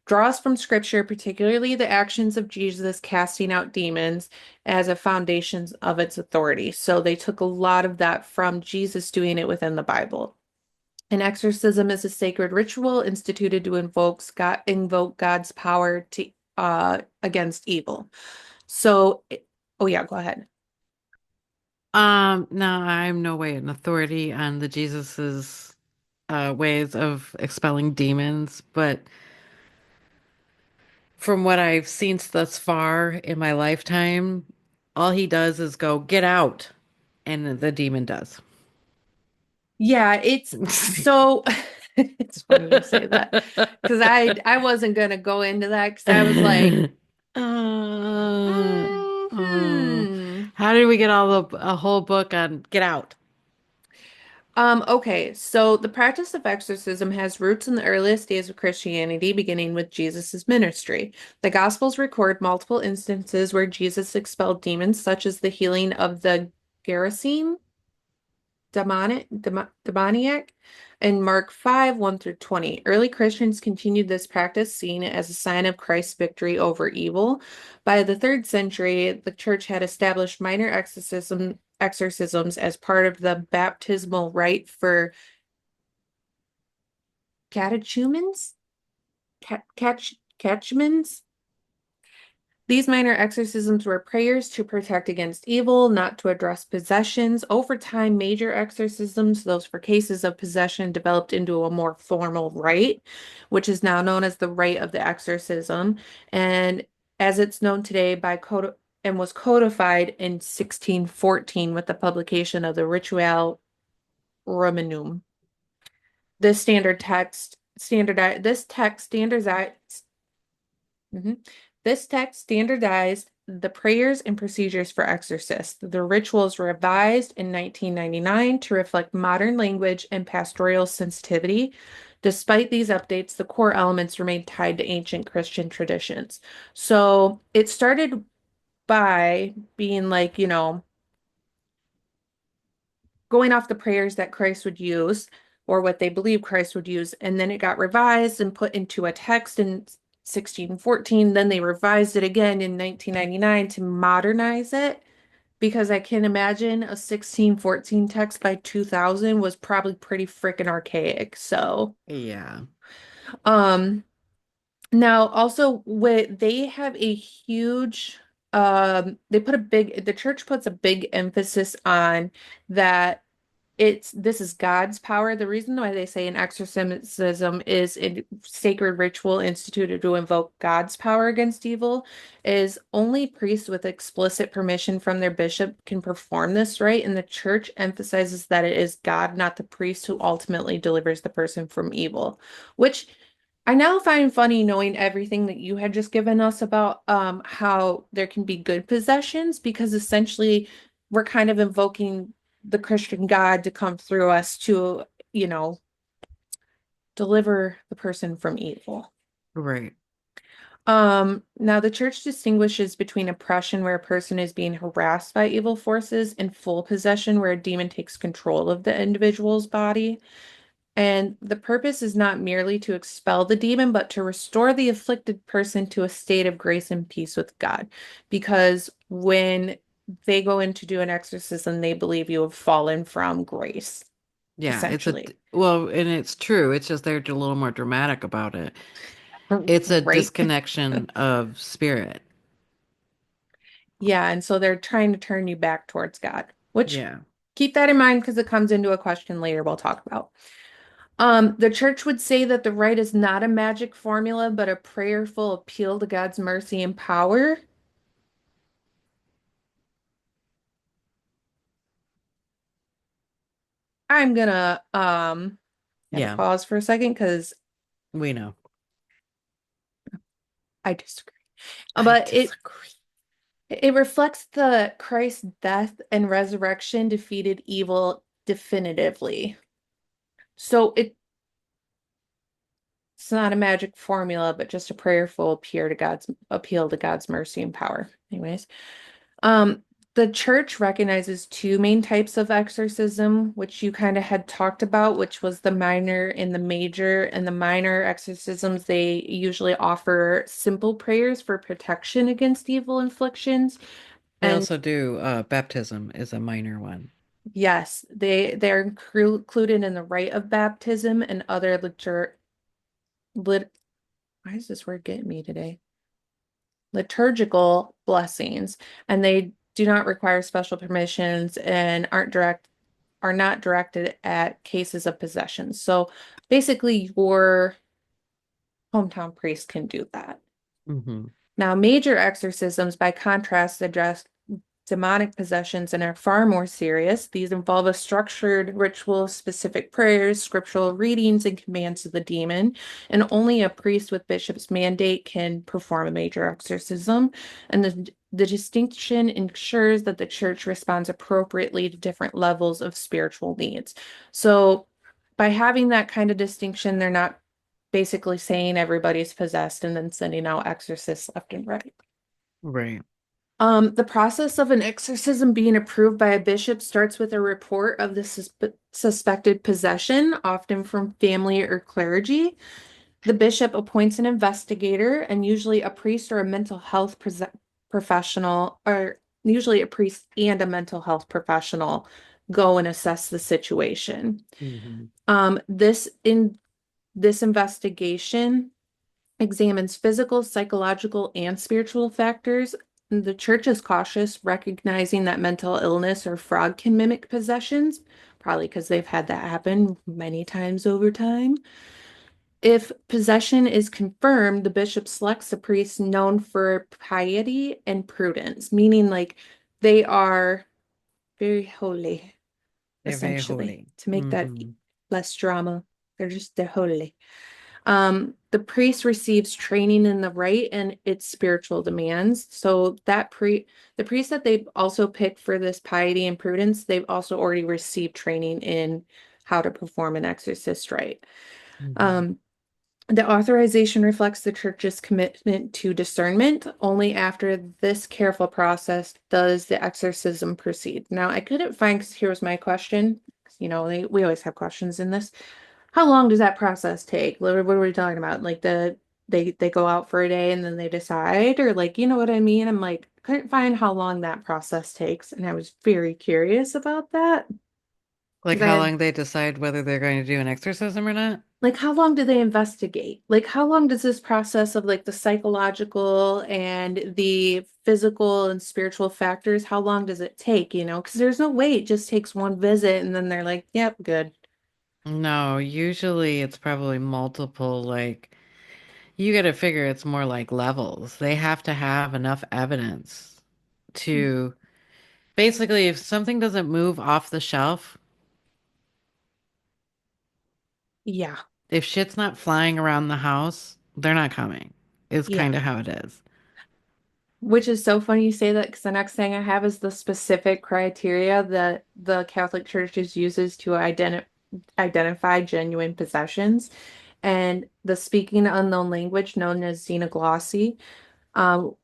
draws from scripture, particularly the actions of Jesus casting out demons as a foundation of its authority. So they took a lot of that from Jesus doing it within the Bible. An exorcism is a sacred ritual instituted to invoke God's power to against evil. So, oh yeah, go ahead. No, I'm no way an authority on the Jesus's ways of expelling demons, but from what I've seen thus far in my lifetime, all he does is go, get out, and the demon does. Yeah, it's so it's funny you say that because I wasn't gonna go into that because I was like, Uh, oh. hmm. How did we get a whole book on get out? Okay, so the practice of exorcism has roots in the earliest days of Christianity, beginning with Jesus' ministry. The Gospels record multiple instances where Jesus expelled demons, such as the healing of the Gerasene demoniac in Mark 5, 1 through 20. Early Christians continued this practice, seeing it as a sign of Christ's victory over evil. By the third century, the church had established minor exorcisms as part of the baptismal rite for catechumens, catechumens. These minor exorcisms were prayers to protect against evil, not to address possessions. Over time, major exorcisms, those for cases of possession, developed into a more formal rite, which is now known as the rite of the exorcism, and as it's known today by code and was codified in 1614 with the publication of the Ritual Romanum. This standard text standardized this text standardized Mhm. This text standardized the prayers and procedures for exorcists. The rituals were revised in 1999 to reflect modern language and pastoral sensitivity. Despite these updates, the core elements remain tied to ancient Christian traditions. So it started by being like, going off the prayers that Christ would use or what they believe Christ would use. And then it got revised and put into a text in 1614. Then they revised it again in 1999 to modernize it because I can imagine a 1614 text by 2000 was probably pretty freaking archaic. So, Yeah. um, now also with they have a huge the church puts a big emphasis on that this is God's power. The reason why they say an exorcism is a sacred ritual instituted to invoke God's power against evil is only priests with explicit permission from their bishop can perform this right, and the church emphasizes that it is God, not the priest, who ultimately delivers the person from evil, which I now find funny knowing everything that you had just given us about how there can be good possessions because essentially we're kind of invoking the Christian God to come through us to, you know, deliver the person from evil. Right. Now the church distinguishes between oppression where a person is being harassed by evil forces and full possession where a demon takes control of the individual's body. And the purpose is not merely to expel the demon, but to restore the afflicted person to a state of grace and peace with God. Because when they go in to do an exorcism, they believe you have fallen from grace, Yeah, essentially. well, and it's true. It's just they're a little more dramatic about it. It's a Right? disconnection of spirit. Yeah, and so they're trying to turn you back towards God, which Yeah. keep that in mind because it comes into a question later we'll talk about. The church would say that the rite is not a magic formula, but a prayerful appeal to God's mercy and power. I'm gonna have to Yeah, pause for a second because we know. I disagree. I But disagree. it reflects the Christ's death and resurrection defeated evil definitively. So it's not a magic formula, but just a prayerful appeal to God's mercy and power. Anyways, um, the church recognizes two main types of exorcism, which you kind of had talked about, which was the minor and the major. And the minor exorcisms, they usually offer simple prayers for protection against evil inflictions. They And also do baptism is a minor one. yes, they're included in the rite of baptism and other lit why is this word getting me today? Liturgical blessings, and they do not require special permissions and are not directed at cases of possession. So basically your hometown priest can do that. Hmm. Now, major exorcisms, by contrast, address demonic possessions and are far more serious. These involve a structured ritual, specific prayers, scriptural readings, and commands of the demon. And only a priest with bishop's mandate can perform a major exorcism. And the distinction ensures that the church responds appropriately to different levels of spiritual needs. So by having that kind of distinction, they're not basically saying everybody's possessed and then sending out exorcists left and right. Right. The process of an exorcism being approved by a bishop starts with a report of the suspected possession, often from family or clergy. The bishop appoints an investigator, and usually a priest or a mental health professional, or usually a priest and a mental health professional, go and assess the situation. Hmm. This investigation examines physical, psychological, and spiritual factors. The church is cautious, recognizing that mental illness or fraud can mimic possessions, probably because they've had that happen many times over time. If possession is confirmed, the bishop selects a priest known for piety and prudence, meaning like they are very holy, They're very essentially, holy. to make that Hmm. less drama. They're holy. The priest receives training in the rite and its spiritual demands. So the priest that they've also picked for this piety and prudence, they've also already received training in how to perform an exorcist rite. Hmm. Um, the authorization reflects the church's commitment to discernment. Only after this careful process does the exorcism proceed. Now, I couldn't find, 'cause here was my question. 'Cause, we always have questions in this. How long does that process take? What are we talking about? Like they go out for a day and then they decide, or like, you know what I mean? I'm like, couldn't find how long that process takes, and I was very curious about that Like because I how had long they decide whether they're going to do an exorcism or not? like, how long do they investigate? Like, how long does this process of like the psychological and the physical and spiritual factors, how long does it take, Because there's no way it just takes one visit and then they're like, yep, good. No, usually it's probably multiple, like, you got to figure it's more like levels. They have to have enough evidence to basically, if something doesn't move off the shelf, Yeah. if shit's not flying around the house, they're not coming, is Yeah. kind of how it is. Which is so funny you say that because the next thing I have is the specific criteria that the Catholic Church uses to identify genuine possessions. And the speaking unknown language known as xenoglossy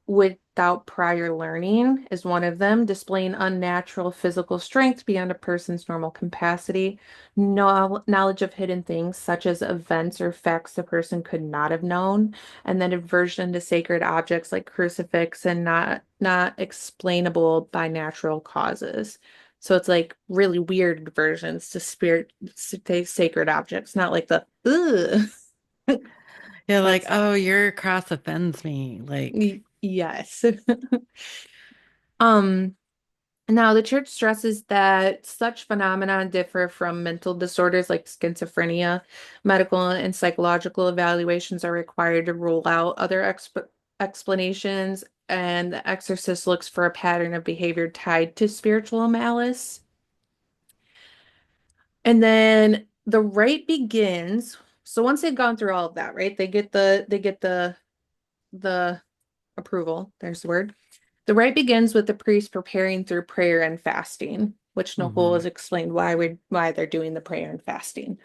without prior learning is one of them, displaying unnatural physical strength beyond a person's normal capacity, no knowledge of hidden things such as events or facts the person could not have known, and then aversion to sacred objects like crucifix and not explainable by natural causes. So it's like really weird aversions to sacred objects, not like the ugh. You're like, That's oh, your cross offends me. Like, yes. Um, Now, the church stresses that such phenomena differ from mental disorders like schizophrenia. Medical and psychological evaluations are required to rule out other explanations, and the exorcist looks for a pattern of behavior tied to spiritual malice. And then the rite begins. So once they've gone through all of that, right? They get the approval. There's the word. The rite begins with the priest preparing through prayer and fasting, which Nicole Hmm. has explained why they're doing the prayer and fasting.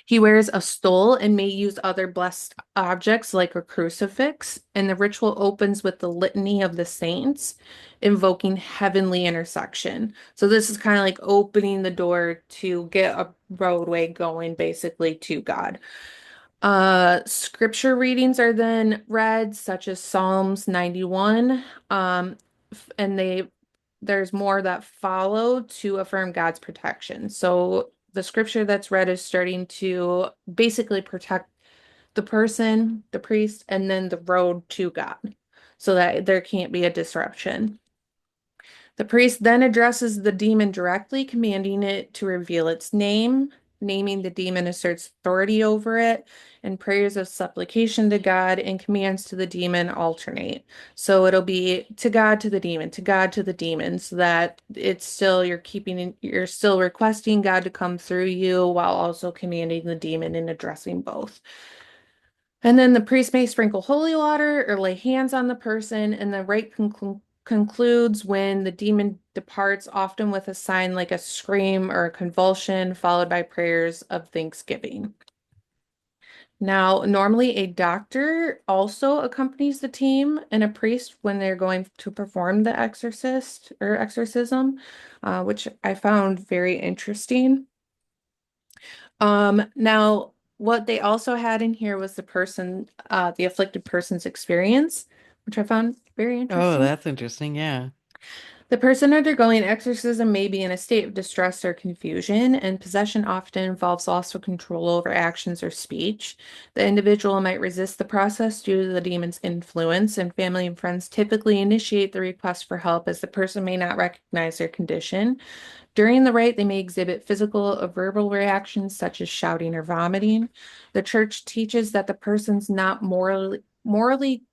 He wears a stole and may use other blessed objects like a crucifix, and the ritual opens with the litany of the saints, invoking heavenly intercession. So this is kind of like opening the door to get a roadway going basically to God. Scripture readings are then read, such as Psalms 91. And there's more that follow to affirm God's protection. So the scripture that's read is starting to basically protect the person, the priest, and then the road to God, so that there can't be a disruption. The priest then addresses the demon directly, commanding it to reveal its name. Naming the demon asserts authority over it, and prayers of supplication to God and commands to the demon alternate. So it'll be to God, to the demon, to God, to the demon, so that it's still you're still requesting God to come through you while also commanding the demon and addressing both. And then the priest may sprinkle holy water or lay hands on the person, and the rite concludes when the demon departs, often with a sign like a scream or a convulsion, followed by prayers of thanksgiving. Now, normally a doctor also accompanies the team and a priest when they're going to perform the exorcist or exorcism, which I found very interesting. Now what they also had in here was the afflicted person's experience, which I found very Oh, interesting. that's interesting. Yeah. The person undergoing exorcism may be in a state of distress or confusion, and possession often involves loss of control over actions or speech. The individual might resist the process due to the demon's influence, and family and friends typically initiate the request for help as the person may not recognize their condition. During the rite, they may exhibit physical or verbal reactions such as shouting or vomiting. The church teaches that the person's not morally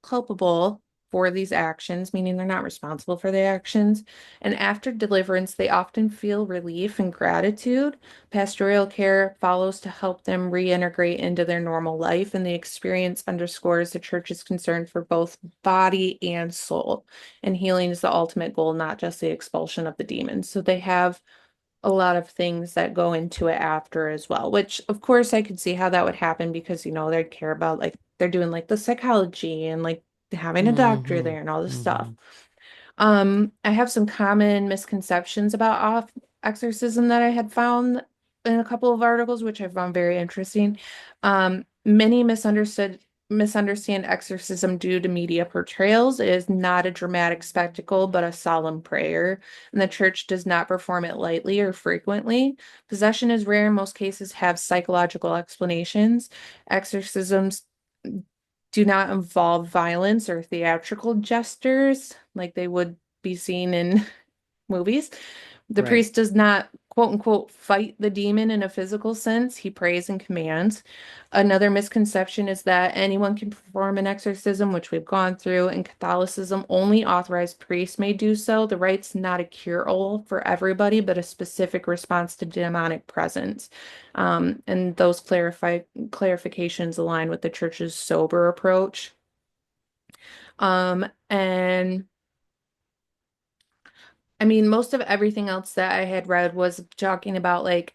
culpable for these actions, meaning they're not responsible for the actions. And after deliverance, they often feel relief and gratitude. Pastoral care follows to help them reintegrate into their normal life, and the experience underscores the church's concern for both body and soul. And healing is the ultimate goal, not just the expulsion of the demons. So they have a lot of things that go into it after as well, which of course I could see how that would happen because, they care about like they're doing like the psychology and like having a doctor Hmm. there and all this stuff. Hmm. I have some common misconceptions about off exorcism that I had found in a couple of articles, which I found very interesting. Many misunderstand exorcism due to media portrayals. It is not a dramatic spectacle, but a solemn prayer, and the church does not perform it lightly or frequently. Possession is rare, in most cases have psychological explanations. Exorcisms do not involve violence or theatrical gestures like they would be seen in movies. The Right. priest does not, quote unquote, fight the demon in a physical sense. He prays and commands. Another misconception is that anyone can perform an exorcism, which we've gone through. In Catholicism, only authorized priests may do so. The rite's not a cure-all for everybody, but a specific response to demonic presence. And those clarifications align with the church's sober approach. And I mean, most of everything else that I had read was talking about like,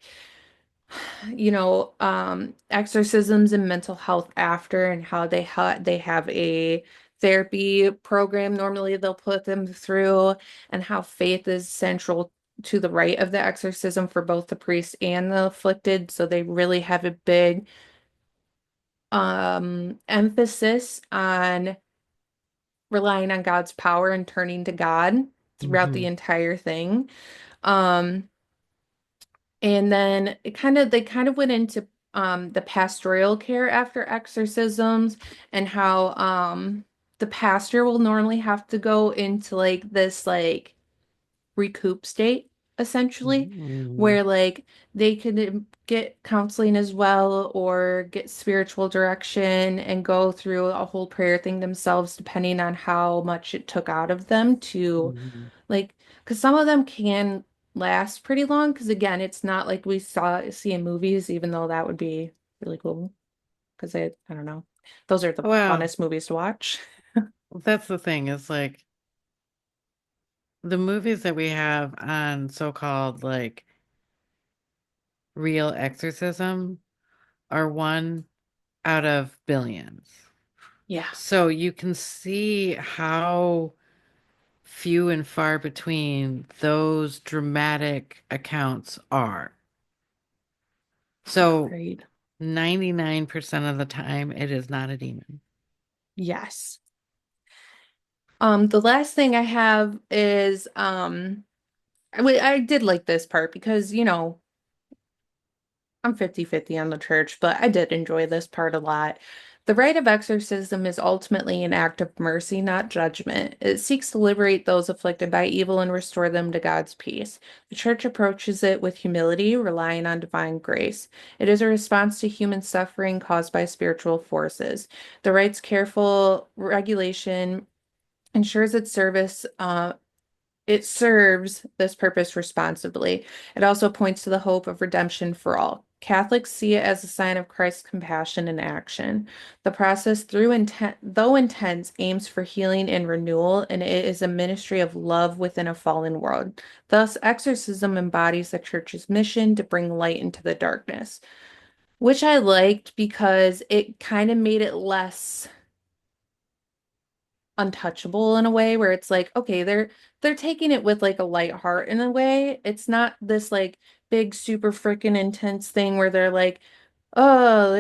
exorcisms and mental health after and how they have a therapy program normally they'll put them through and how faith is central to the rite of the exorcism for both the priest and the afflicted. So they really have a big emphasis on relying on God's power and turning to God throughout the Hmm. entire thing. Um And then they kind of went into the pastoral care after exorcisms and how the pastor will normally have to go into like this like recoup state essentially Mm, where like they could get counseling as well or get spiritual direction and go through a whole prayer thing themselves depending on how much it took out of them to mm, like because some of them can last pretty long because again it's not like we see in movies even though that would be really cool because I don't know those are the well, funnest movies to watch. that's the thing is like the movies that we have on so-called like real exorcism are one out of billions. Yeah, So you can see how few and far between those dramatic accounts are. So agreed. 99% of the time, it is not a demon. Yes. The last thing I have is I did like this part because, I'm 50-50 on the church, but I did enjoy this part a lot. The rite of exorcism is ultimately an act of mercy, not judgment. It seeks to liberate those afflicted by evil and restore them to God's peace. The church approaches it with humility, relying on divine grace. It is a response to human suffering caused by spiritual forces. The rite's careful regulation ensures it serves this purpose responsibly. It also points to the hope of redemption for all. Catholics see it as a sign of Christ's compassion in action. The process, though intense, aims for healing and renewal, and it is a ministry of love within a fallen world. Thus, exorcism embodies the church's mission to bring light into the darkness, which I liked because it kind of made it less untouchable in a way where it's like, okay, they're taking it with like a light heart in a way. It's not this like big super freaking intense thing where they're like, oh,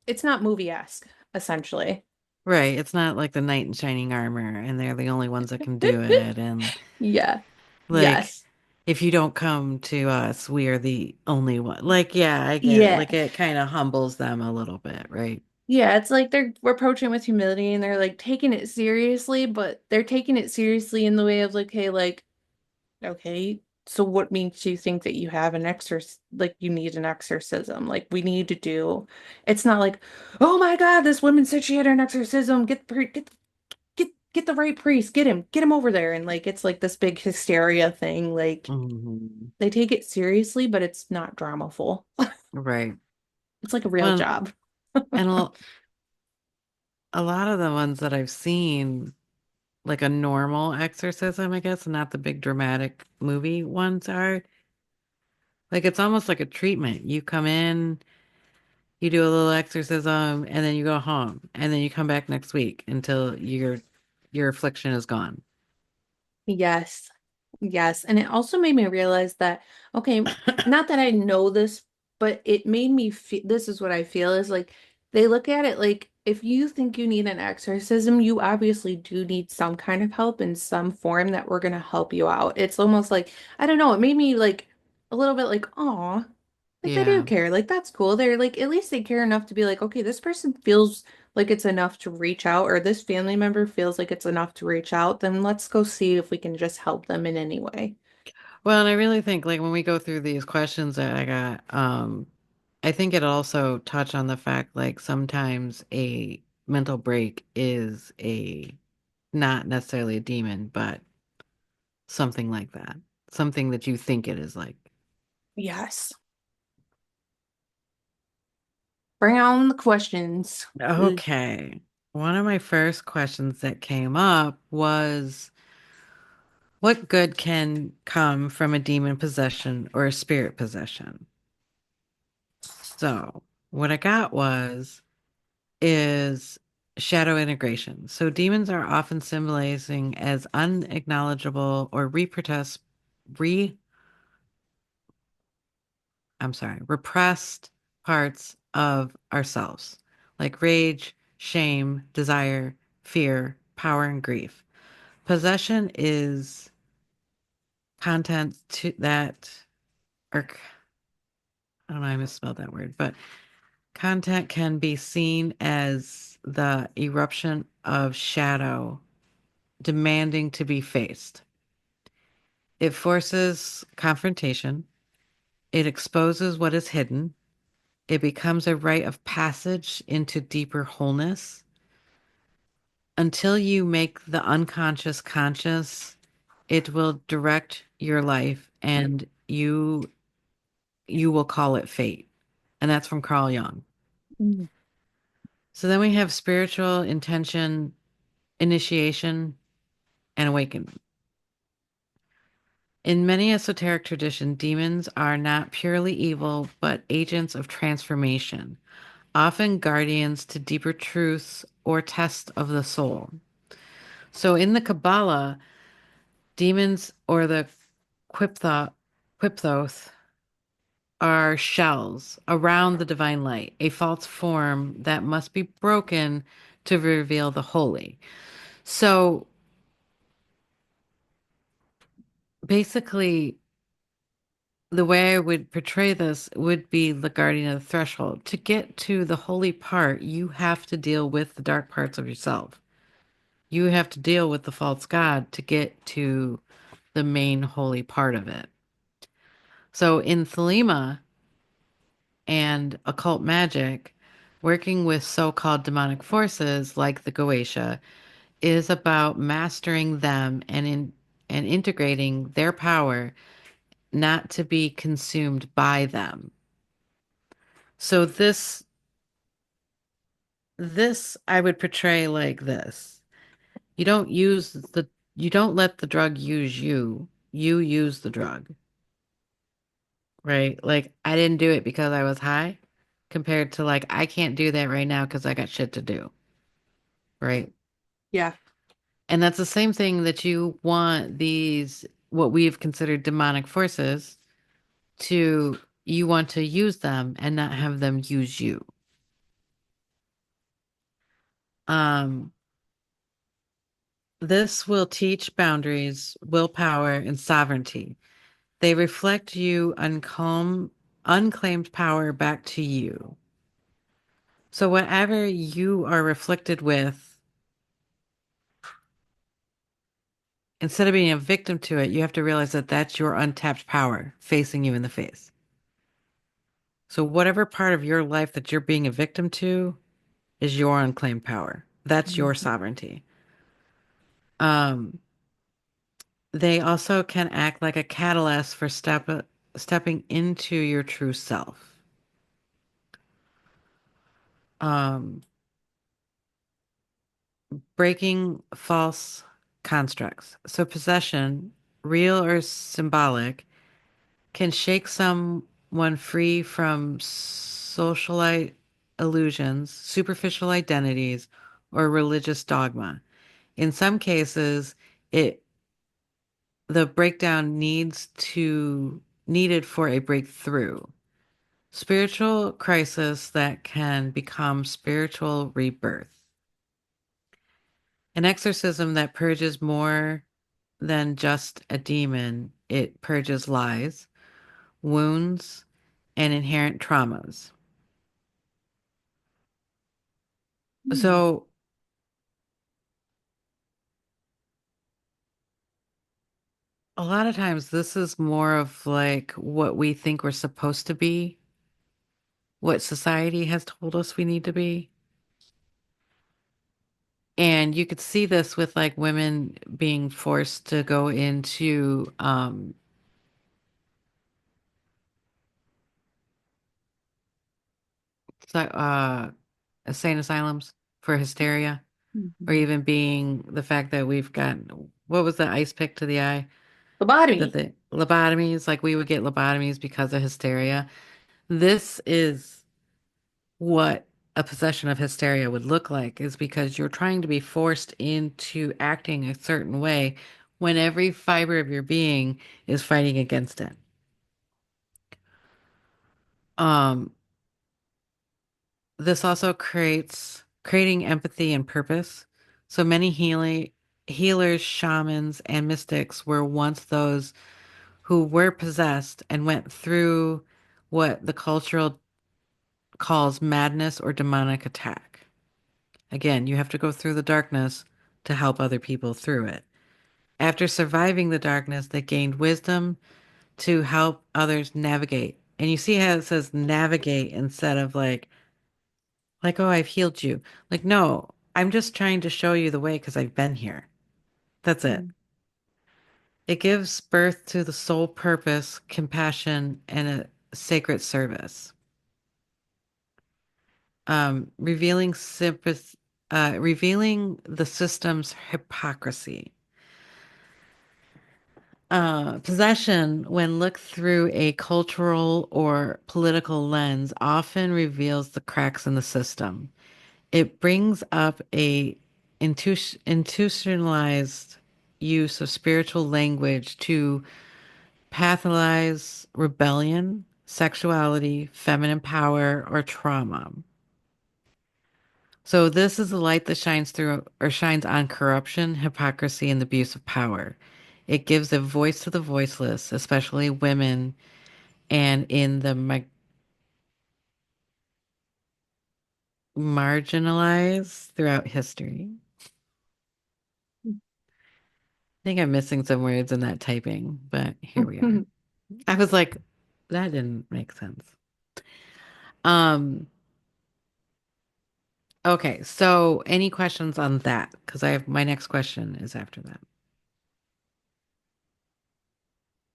it's not movie-esque, essentially. Right. It's not like the knight in shining armor and they're the only ones that can do it. And Yeah. like, Yes. if you don't come to us, we are the only one. Like, yeah, I get it. Yeah. Like, it kind of humbles them a little bit, right? Yeah, it's like we're approaching with humility and they're like taking it seriously, but they're taking it seriously in the way of like, hey, like okay, so what makes you think that you have you need an exorcism? Like we need to do. It's not like, oh my God, this woman said she had an exorcism. Get the right priest. Get him over there. And like it's like this big hysteria thing. Like Hmm. they take it seriously, but it's not dramaful. Right. It's like a real Well, job. and a lot of the ones that I've seen, like a normal exorcism, I guess, not the big dramatic movie ones are, like it's almost like a treatment. You come in, you do a little exorcism, and then you go home, and then you come back next week until your affliction is gone. Yes. Yes. And it also made me realize that, okay, not that I know this, but it made me feel this is what I feel is like they look at it like if you think you need an exorcism, you obviously do need some kind of help in some form that we're going to help you out. It's almost like, I don't know, it made me like a little bit like, oh, like they do Yeah. care. Like that's cool. They're like, at least they care enough to be like, okay, this person feels like it's enough to reach out, or this family member feels like it's enough to reach out, then let's go see if we can just help them in any way. Well, and I really think like when we go through these questions that I got, I think it also touch on the fact like sometimes a mental break is a not necessarily a demon, but something like that. Something that you think it is like. Yes. Bring on the questions. Ugh. Okay. One of my first questions that came up was what good can come from a demon possession or a spirit possession? So, what I got is shadow integration. So, demons are often symbolizing as unacknowledgeable or re I'm sorry, repressed parts of ourselves, like rage, shame, desire, fear, power, and grief. Possession is content to that, or I don't know, I misspelled that word, but content can be seen as the eruption of shadow demanding to be faced. It forces confrontation. It exposes what is hidden. It becomes a rite of passage into deeper wholeness. Until you make the unconscious conscious, it will direct your life and you will call it fate. And that's from Carl Jung. Mm. So then we have spiritual intention, initiation, and awakening. In many esoteric traditions, demons are not purely evil, but agents of transformation, often guardians to deeper truths or tests of the soul. So in the Kabbalah, demons or the Qipthoth are shells around the divine light, a false form that must be broken to reveal the holy. So basically, the way I would portray this would be the guardian of the threshold. To get to the holy part, you have to deal with the dark parts of yourself. You have to deal with the false god to get to the main holy part of it. So in Thelema and occult magic, working with so-called demonic forces like the Goetia is about mastering them and integrating their power, not to be consumed by them. So this I would portray like this. You don't use the you don't let the drug use you. You use the drug, right? Like I didn't do it because I was high compared to like I can't do that right now because I got shit to do, right? Yeah. And that's the same thing that you want these what we've considered demonic forces to you want to use them and not have them use you. Um this will teach boundaries, willpower, and sovereignty. They reflect you unclaimed power back to you. So whatever you are reflected with, instead of being a victim to it, you have to realize that that's your untapped power facing you in the face. So whatever part of your life that you're being a victim to is your unclaimed power. That's your Mhm. sovereignty. Um, they also can act like a catalyst for stepping into your true self. Um, breaking false constructs. So possession, real or symbolic, can shake someone free from socialite illusions, superficial identities, or religious dogma. In some cases, it the breakdown needed for a breakthrough. Spiritual crisis that can become spiritual rebirth. An exorcism that purges more than just a demon. It purges lies, wounds, and inherent traumas. Mm. So a lot of times this is more of like what we think we're supposed to be, what society has told us we need to be. And you could see this with like women being forced to go into so- insane asylums for hysteria, or Mhm. even being the fact that we've got what was the ice pick to the eye? That Lobotomy. the lobotomies, like we would get lobotomies because of hysteria. This is what a possession of hysteria would look like, is because you're trying to be forced into acting a certain way when every fiber of your being is fighting against it. Um, this also creating empathy and purpose. So many healers, shamans, and mystics were once those who were possessed and went through what the cultural calls madness or demonic attack. Again, you have to go through the darkness to help other people through it. After surviving the darkness, they gained wisdom to help others navigate. And you see how it says navigate instead of like, oh, I've healed you. Like, no, I'm just trying to show you the way because I've been here. That's it. Mm. It gives birth to the soul purpose, compassion, and a sacred service. Revealing sympathy, revealing the system's hypocrisy. Possession, when looked through a cultural or political lens, often reveals the cracks in the system. It brings up a institutionalized use of spiritual language to pathologize rebellion, sexuality, feminine power, or trauma. So this is the light that shines through or shines on corruption, hypocrisy, and the abuse of power. It gives a voice to the voiceless, especially women, and in the marginalized throughout history. I think I'm missing some words in that typing, but here we are. I was like, that didn't make sense. Um, okay, so any questions on that? Because I have my next question is after that.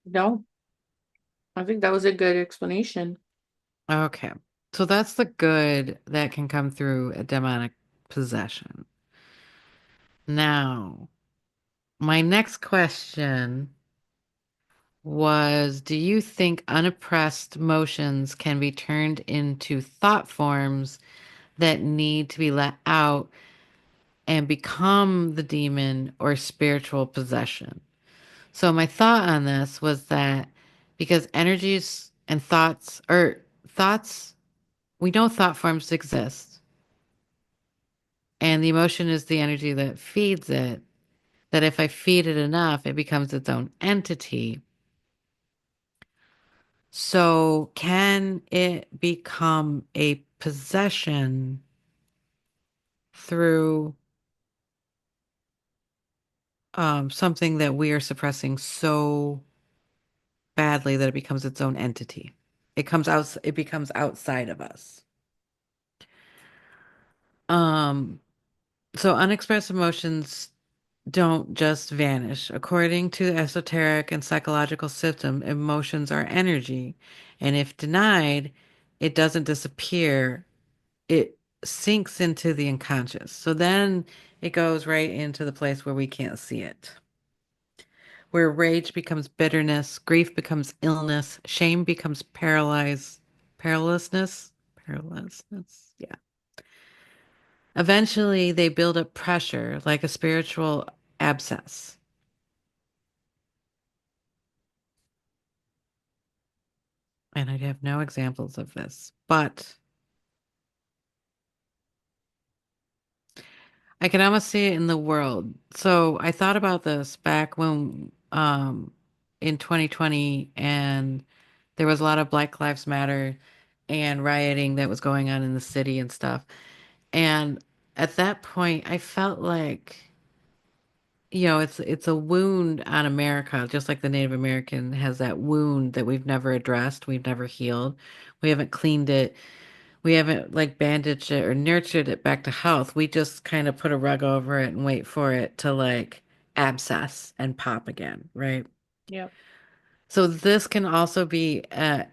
No, I think that was a good explanation. Okay, so that's the good that can come through a demonic possession. Now, my next question was, do you think unoppressed emotions can be turned into thought forms that need to be let out and become the demon or spiritual possession? So my thought on this was that because energies and thoughts or thoughts, we know thought forms exist, and the emotion is the energy that feeds it, that if I feed it enough, it becomes its own entity. So can it become a possession through something that we are suppressing so badly that it becomes its own entity? It becomes outside of us. Um, so unexpressed emotions don't just vanish. According to the esoteric and psychological system, emotions are energy, and if denied, it doesn't disappear. It sinks into the unconscious. So then it goes right into the place where we can't see it. Where rage becomes bitterness, grief becomes illness, shame becomes paralyzedness. Yeah. Eventually, they build up pressure like a spiritual abscess. And I have no examples of this, but I can almost see it in the world. So I thought about this back when in 2020 and there was a lot of Black Lives Matter and rioting that was going on in the city and stuff. And at that point I felt like, it's a wound on America, just like the Native American has that wound that we've never addressed, we've never healed. We haven't cleaned it. We haven't like bandaged it or nurtured it back to health. We just kind of put a rug over it and wait for it to like abscess and pop again, right? Yep. So this can also be an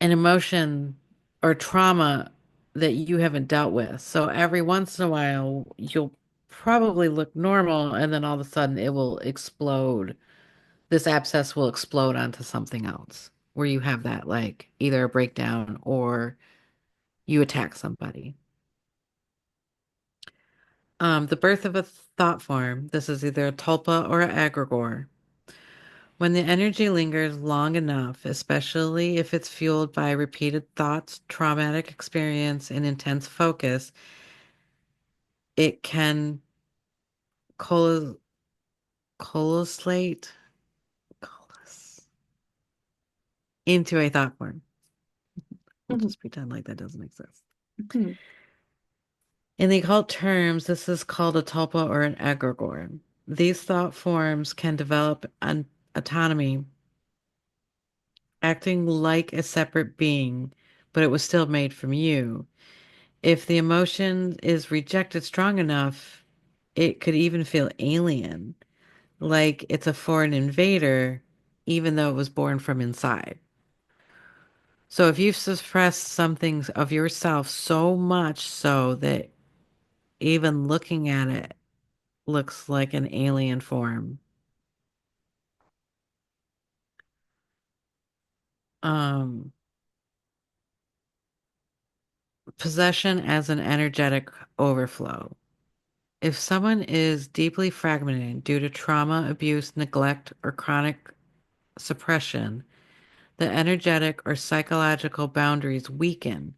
emotion or trauma that you haven't dealt with. So every once in a while, you'll probably look normal and then all of a sudden it will explode. This abscess will explode onto something else where you have that like either a breakdown or you attack somebody. The birth of a thought form. This is either a tulpa or an egregore. When the energy lingers long enough, especially if it's fueled by repeated thoughts, traumatic experience, and intense focus, it can col collate into a thought form. We'll Mhm. just pretend like that doesn't exist. Mhm. In the occult terms, this is called a tulpa or an egregore. These thought forms can develop an autonomy, acting like a separate being, but it was still made from you. If the emotion is rejected strong enough, it could even feel alien, like it's a foreign invader, even though it was born from inside. So if you've suppressed something of yourself so much so that even looking at it looks like an alien form, um, possession as an energetic overflow. If someone is deeply fragmented due to trauma, abuse, neglect, or chronic suppression, the energetic or psychological boundaries weaken.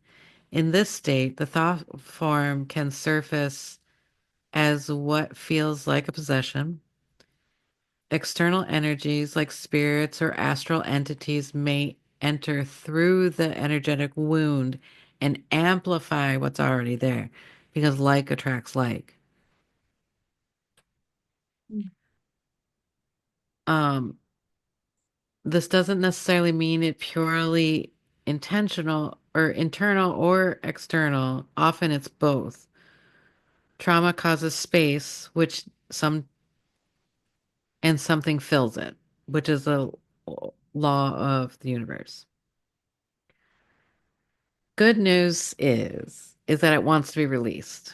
In this state, the thought form can surface as what feels like a possession. External energies like spirits or astral entities may enter through the energetic wound and amplify what's already there because like attracts like. Mm. Um, this doesn't necessarily mean it purely intentional or internal or external. Often it's both. Trauma causes space, which some and something fills it, which is a law of the universe. Good news is that it wants to be released.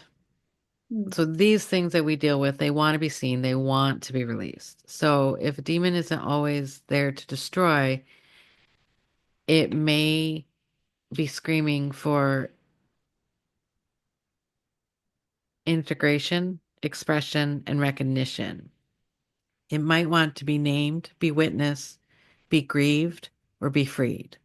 Mm. So these things that we deal with, they want to be seen, they want to be released. So if a demon isn't always there to destroy, it may be screaming for integration, expression, and recognition. It might want to be named, be witnessed, be grieved, or be freed.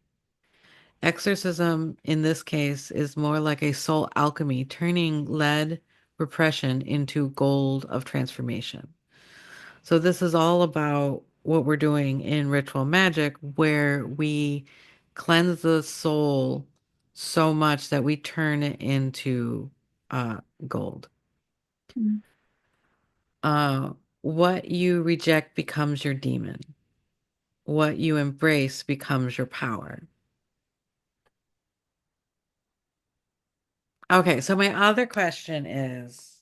Exorcism, in this case, is more like a soul alchemy, turning lead repression into gold of transformation. So, this is all about what we're doing in ritual magic, where we cleanse the soul so much that we turn it into gold. Mm. Uh, what you reject becomes your demon. What you embrace becomes your power. Okay, so my other question is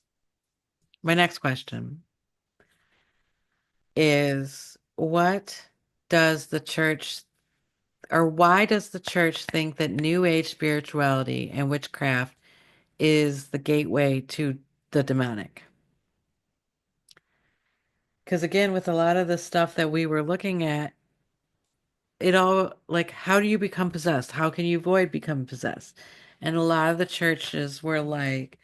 my next question is what does the church or why does the church think that New Age spirituality and witchcraft is the gateway to the demonic? Because again, with a lot of the stuff that we were looking at, it all like, how do you become possessed? How can you avoid becoming possessed? And a lot of the churches were like,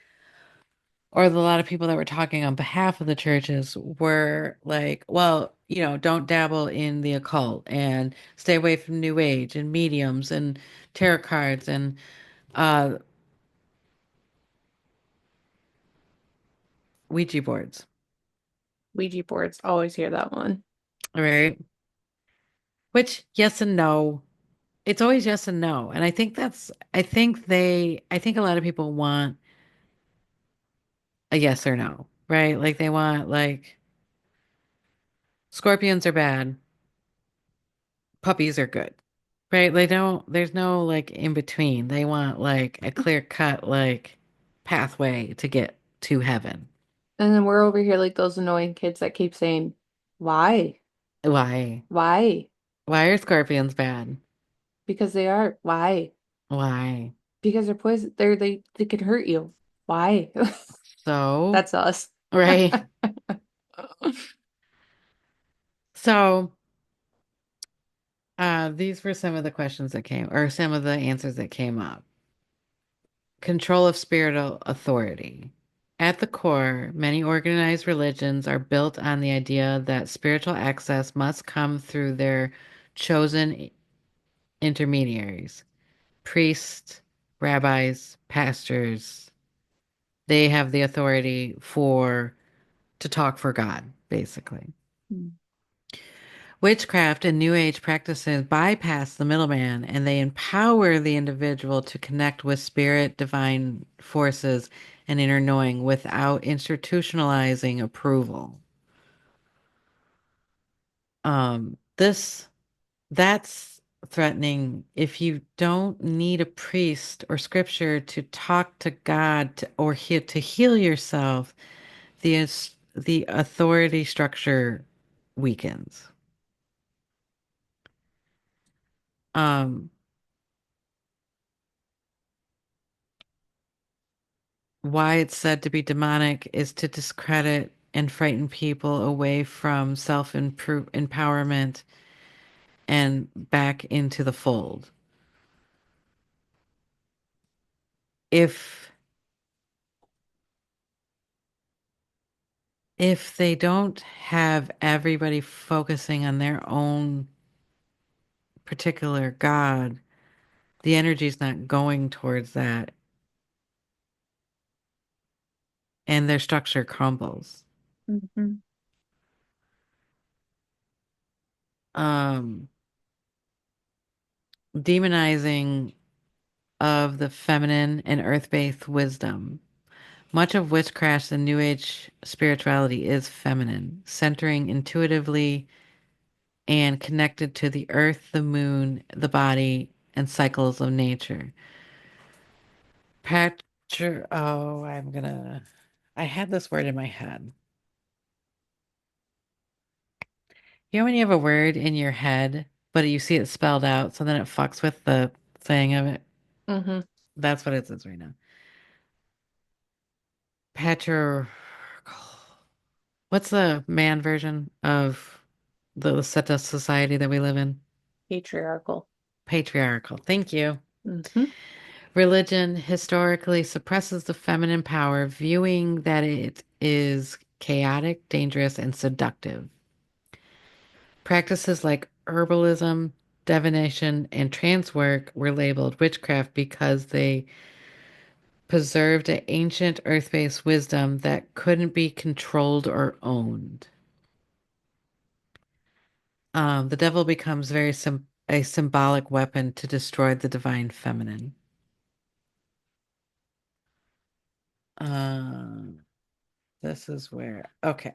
or a lot of people that were talking on behalf of the churches were like, well, don't dabble in the occult and stay away from New Age and mediums and tarot cards and uh, Ouija boards, Ouija boards, always hear that one. right? Which, yes and no. It's always yes and no. And I think a lot of people want a yes or no, right? Like they want, like, scorpions are bad, puppies are good. Right? They don't, there's no like in between. They want like a clear cut, like pathway to get to heaven. And then we're over here like those annoying kids that keep saying, why? Why? Why? Why are scorpions bad? Because they are. Why? Why? Because they're poison. They can hurt you. Why? So, That's us. right? So, these were some of the questions that came, or some of the answers that came up. Control of spiritual authority. At the core, many organized religions are built on the idea that spiritual access must come through their chosen intermediaries, priests, rabbis, pastors. They have the authority to talk for God, basically. Witchcraft and New Age practices bypass the middleman and they empower the individual to connect with spirit, divine forces, and inner knowing without institutionalizing approval. This that's threatening if you don't need a priest or scripture to talk to God to heal yourself, the authority structure weakens. Um, why it's said to be demonic is to discredit and frighten people away from empowerment and back into the fold. If if they don't have everybody focusing on their own particular God, the energy's not going towards that and their structure crumbles. Mhm. Um, Demonizing of the feminine and earth-based wisdom. Much of witchcraft and New Age spirituality is feminine, centering intuitively and connected to the earth, the moon, the body, and cycles of nature. Oh, I had this word in my head. You know when you have a word in your head, but you see it spelled out, so then it fucks with the saying of it? Mhm. That's what it says right now. Patriarchal. What's the man version of the set of society that we live in? Patriarchal. Patriarchal. Thank you. Mhm. Religion historically suppresses the feminine power, viewing that it is chaotic, dangerous, and seductive. Practices like herbalism, divination, and trance work were labeled witchcraft because they preserved an ancient earth-based wisdom that couldn't be controlled or owned. The devil becomes a symbolic weapon to destroy the divine feminine. Uh, this is where, okay.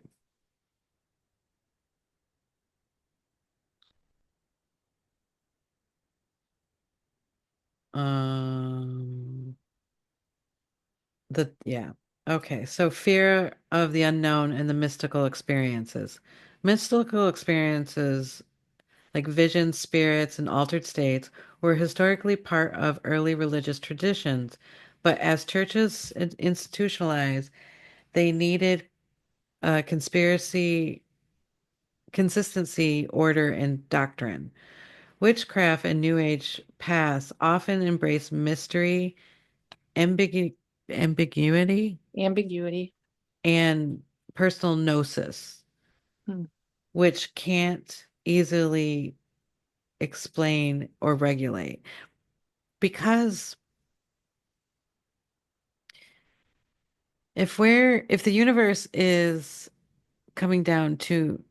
Um, yeah. Okay. So fear of the unknown and the mystical experiences. Mystical experiences like visions, spirits, and altered states were historically part of early religious traditions, but as churches institutionalized, they needed conspiracy, consistency, order, and doctrine. Witchcraft and New Age paths often embrace mystery, ambigu ambiguity, Ambiguity. and personal gnosis, Hmm. which can't easily explain or regulate. Because if the universe is coming down to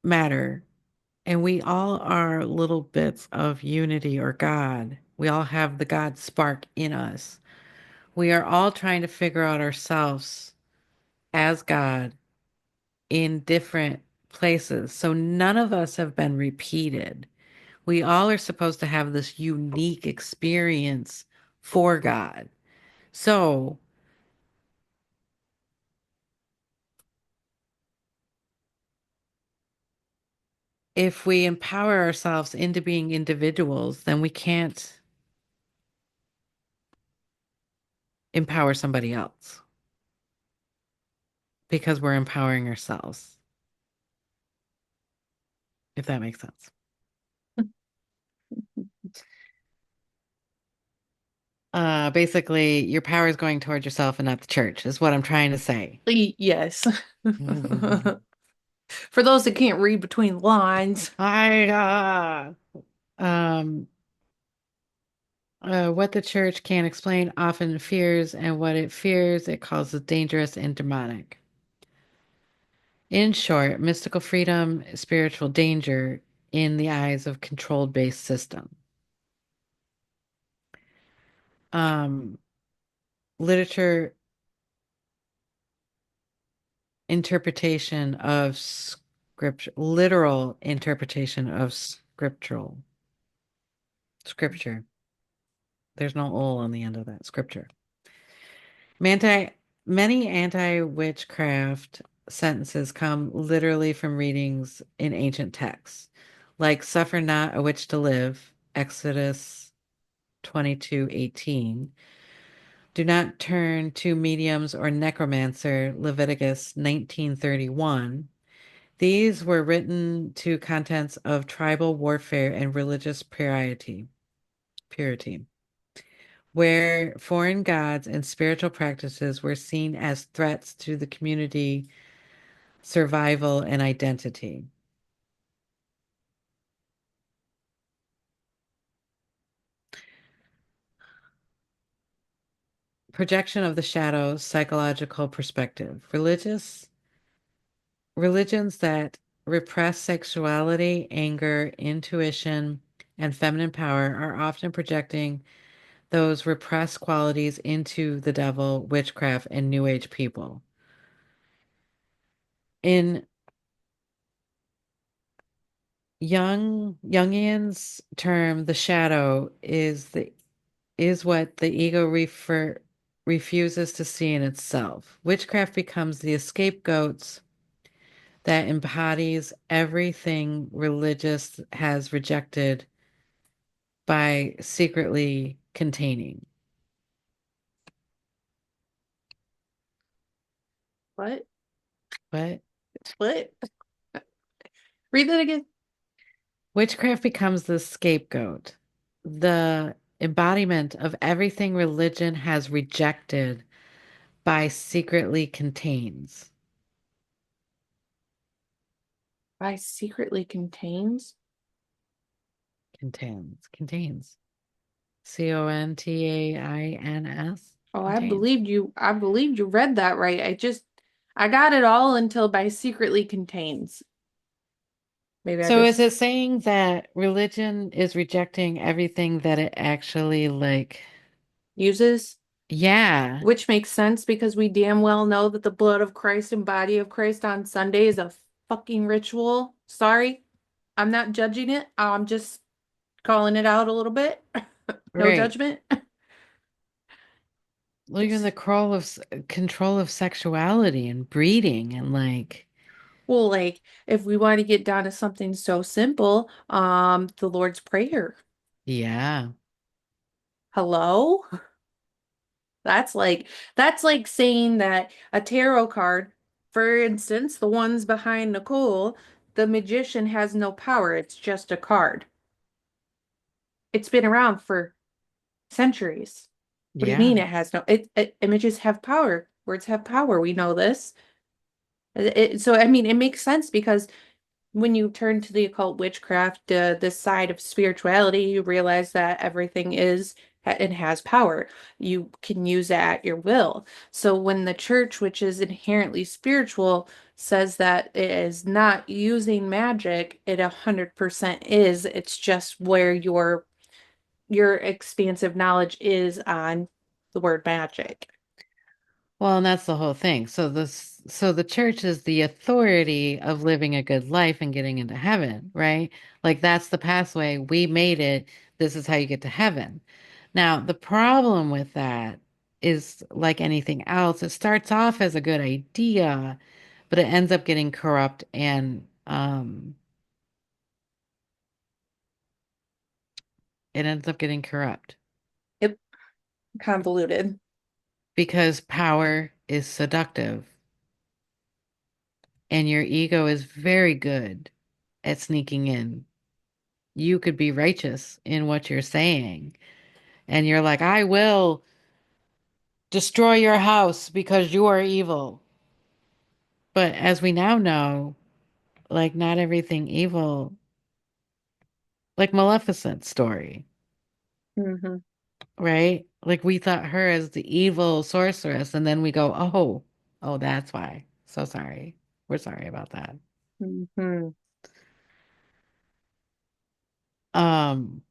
matter and we all are little bits of unity or God, we all have the God spark in us. We are all trying to figure out ourselves as God in different places. So none of us have been repeated. We all are supposed to have this unique experience for God. So if we empower ourselves into being individuals, then we can't empower somebody else because we're empowering ourselves, if that makes sense. Basically, your power is going towards yourself and not the church, is what I'm trying to say. Yes. For those that can't read between the lines. Um, what the church can't explain often fears, and what it fears, it calls it dangerous and demonic. In short, mystical freedom, spiritual danger in the eyes of controlled based system. Um, literature interpretation of scripture, literal interpretation of scripture. There's no "ol" on the end of that. Scripture. Many, many anti-witchcraft sentences come literally from readings in ancient texts, like "Suffer not a witch to live," Exodus 22:18. "Do not turn to mediums or necromancer," Leviticus 19:31. These were written to contents of tribal warfare and religious purity, where foreign gods and spiritual practices were seen as threats to the community survival and identity. Projection of the shadow, psychological perspective. Religions that repress sexuality, anger, intuition, and feminine power are often projecting those repressed qualities into the devil, witchcraft, and New Age people. In Jungian's term, the shadow is what the ego refuses to see in itself. Witchcraft becomes the scapegoats that embodies everything religious has rejected by secretly containing. What? But What? Read that again. witchcraft becomes the scapegoat, the embodiment of everything religion has rejected by secretly By secretly contains. contains. Contains. Oh, I Contains. believed you. I believed you read that right. I got it all until by secretly contains. Maybe I So is just it saying that religion is rejecting everything that it actually like, uses, yeah, which makes sense because we damn well know that the blood of Christ and body of Christ on Sunday is a fucking ritual. Sorry, I'm not judging it. I'm just calling it out a little bit. No right. judgment. Well, even It's the control of sexuality and breeding and like, well, like if we want to get down to something so simple, the Lord's Prayer. yeah, Hello? That's like saying that a tarot card, for instance, the ones behind Nicole, the magician has no power. It's just a card. It's been around for centuries. What do you yeah. mean it has no images have power. Words have power. We know this. So I mean it makes sense because when you turn to the occult witchcraft, this side of spirituality, you realize that everything is and has power. You can use it at your will. So when the church, which is inherently spiritual, says that it is not using magic, it 100% is. It's just where your expansive knowledge is on the word magic. Well, and that's the whole thing. So the church is the authority of living a good life and getting into heaven, right? Like that's the pathway. We made it. This is how you get to heaven. Now, the problem with that is like anything else, it starts off as a good idea, but it ends up getting corrupt and it ends up getting corrupt It convoluted. because power is seductive and your ego is very good at sneaking in. You could be righteous in what you're saying. And you're like, I will destroy your house because you are evil. But as we now know, like not everything evil, like Maleficent's story, Hmm. right? Like we thought her as the evil sorceress, and then we go, oh, that's why. So sorry. We're sorry about that. Hmm. Um,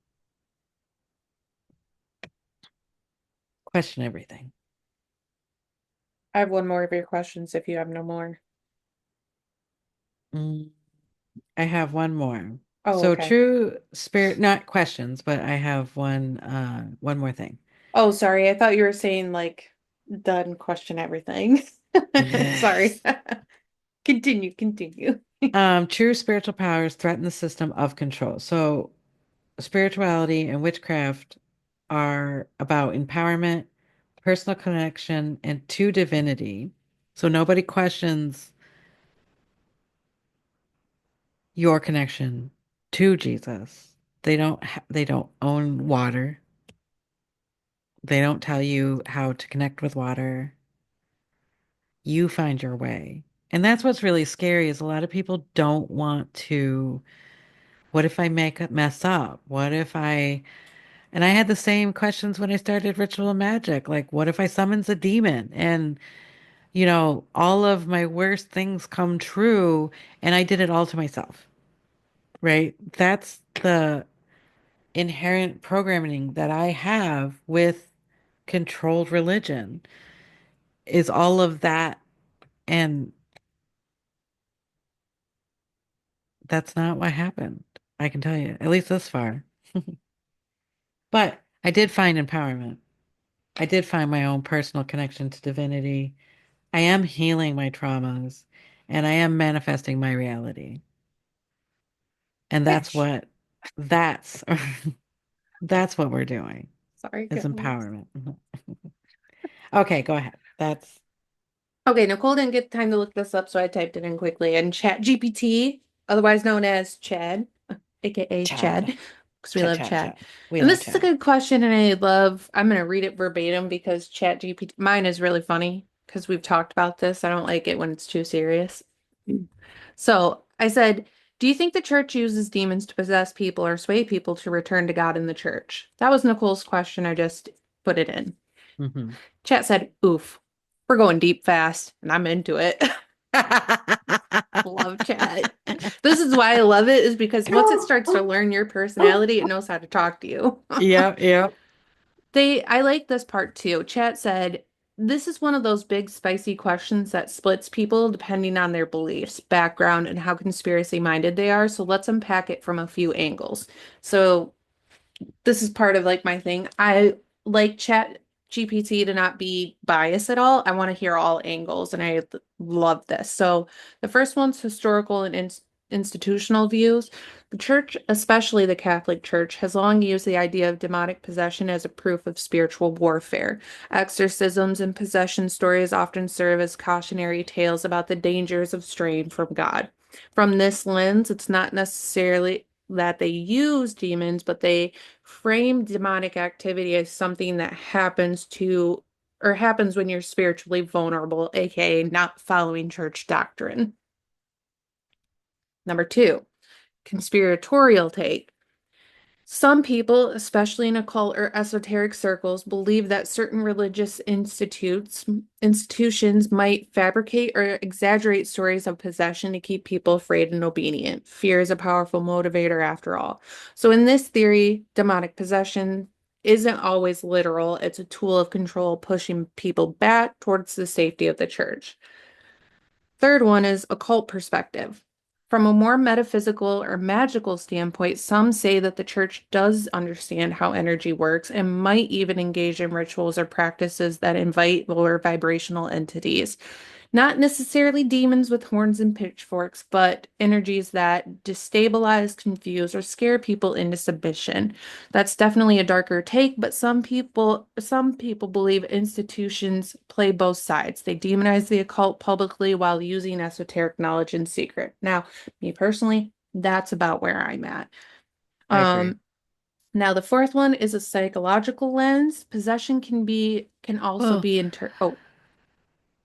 question everything. I have one more of your questions if you have no more. Mm, I have one more. Oh, So okay. true spirit, not questions, but I have one more thing. Oh, sorry. I thought you were saying like done question everything. Sorry. Continue, continue. True spiritual powers threaten the system of control. So spirituality and witchcraft are about empowerment, personal connection, and to divinity. So nobody questions your connection to Jesus. They don't own water. They don't tell you how to connect with water. You find your way. And that's what's really scary is a lot of people don't want to, what if I make a mess up? What if I And I had the same questions when I started ritual magic. Like, what if I summons a demon and, all of my worst things come true and I did it all to myself, right? That's the inherent programming that I have with controlled religion is all of that. And that's not what happened. I can tell you, at least this far. But I did find empowerment. I did find my own personal connection to divinity. I am healing my traumas and I am manifesting my reality. And Ish. that's that's what we're doing Sorry, is guys. empowerment. Mhm. Okay, go ahead. That's Okay, Nicole didn't get time to look this up, so I typed it in quickly. And Chat GPT, otherwise known as Chad, aka Chad. Chad, because we Chat, love chat, Chad. chat. We And love this is a Chad. good question, and I'm going to read it verbatim because Chat GPT, mine is really funny because we've talked about this. I don't like it when it's too serious. So I said, do you think the church uses demons to possess people or sway people to return to God in the church? That was Nicole's question. I just put it in. Hmm. Chat said, oof, we're going deep fast, and I'm into it. Love chat. This is why I love it, is because once it starts to learn your personality, it knows how to talk to you. Yep, yep. I like this part too. Chat said, this is one of those big spicy questions that splits people depending on their beliefs, background, and how conspiracy minded they are. So let's unpack it from a few angles. So this is part of like my thing. I like Chat GPT to not be biased at all. I want to hear all angles, and love this. So the first one's historical and institutional views. The church, especially the Catholic Church, has long used the idea of demonic possession as a proof of spiritual warfare. Exorcisms and possession stories often serve as cautionary tales about the dangers of straying from God. From this lens, it's not necessarily that they use demons, but they frame demonic activity as something that happens to or happens when you're spiritually vulnerable, aka not following church doctrine. Number two, conspiratorial take. Some people, especially in occult or esoteric circles, believe that certain religious institutions might fabricate or exaggerate stories of possession to keep people afraid and obedient. Fear is a powerful motivator after all. So in this theory, demonic possession isn't always literal. It's a tool of control pushing people back towards the safety of the church. Third one is occult perspective. From a more metaphysical or magical standpoint, some say that the church does understand how energy works and might even engage in rituals or practices that invite lower vibrational entities. Not necessarily demons with horns and pitchforks, but energies that destabilize, confuse, or scare people into submission. That's definitely a darker take, but some people believe institutions play both sides. They demonize the occult publicly while using esoteric knowledge in secret. Now, me personally, that's about where I'm at. I agree. Um, Now the fourth one is a psychological lens. Possession can also Well, be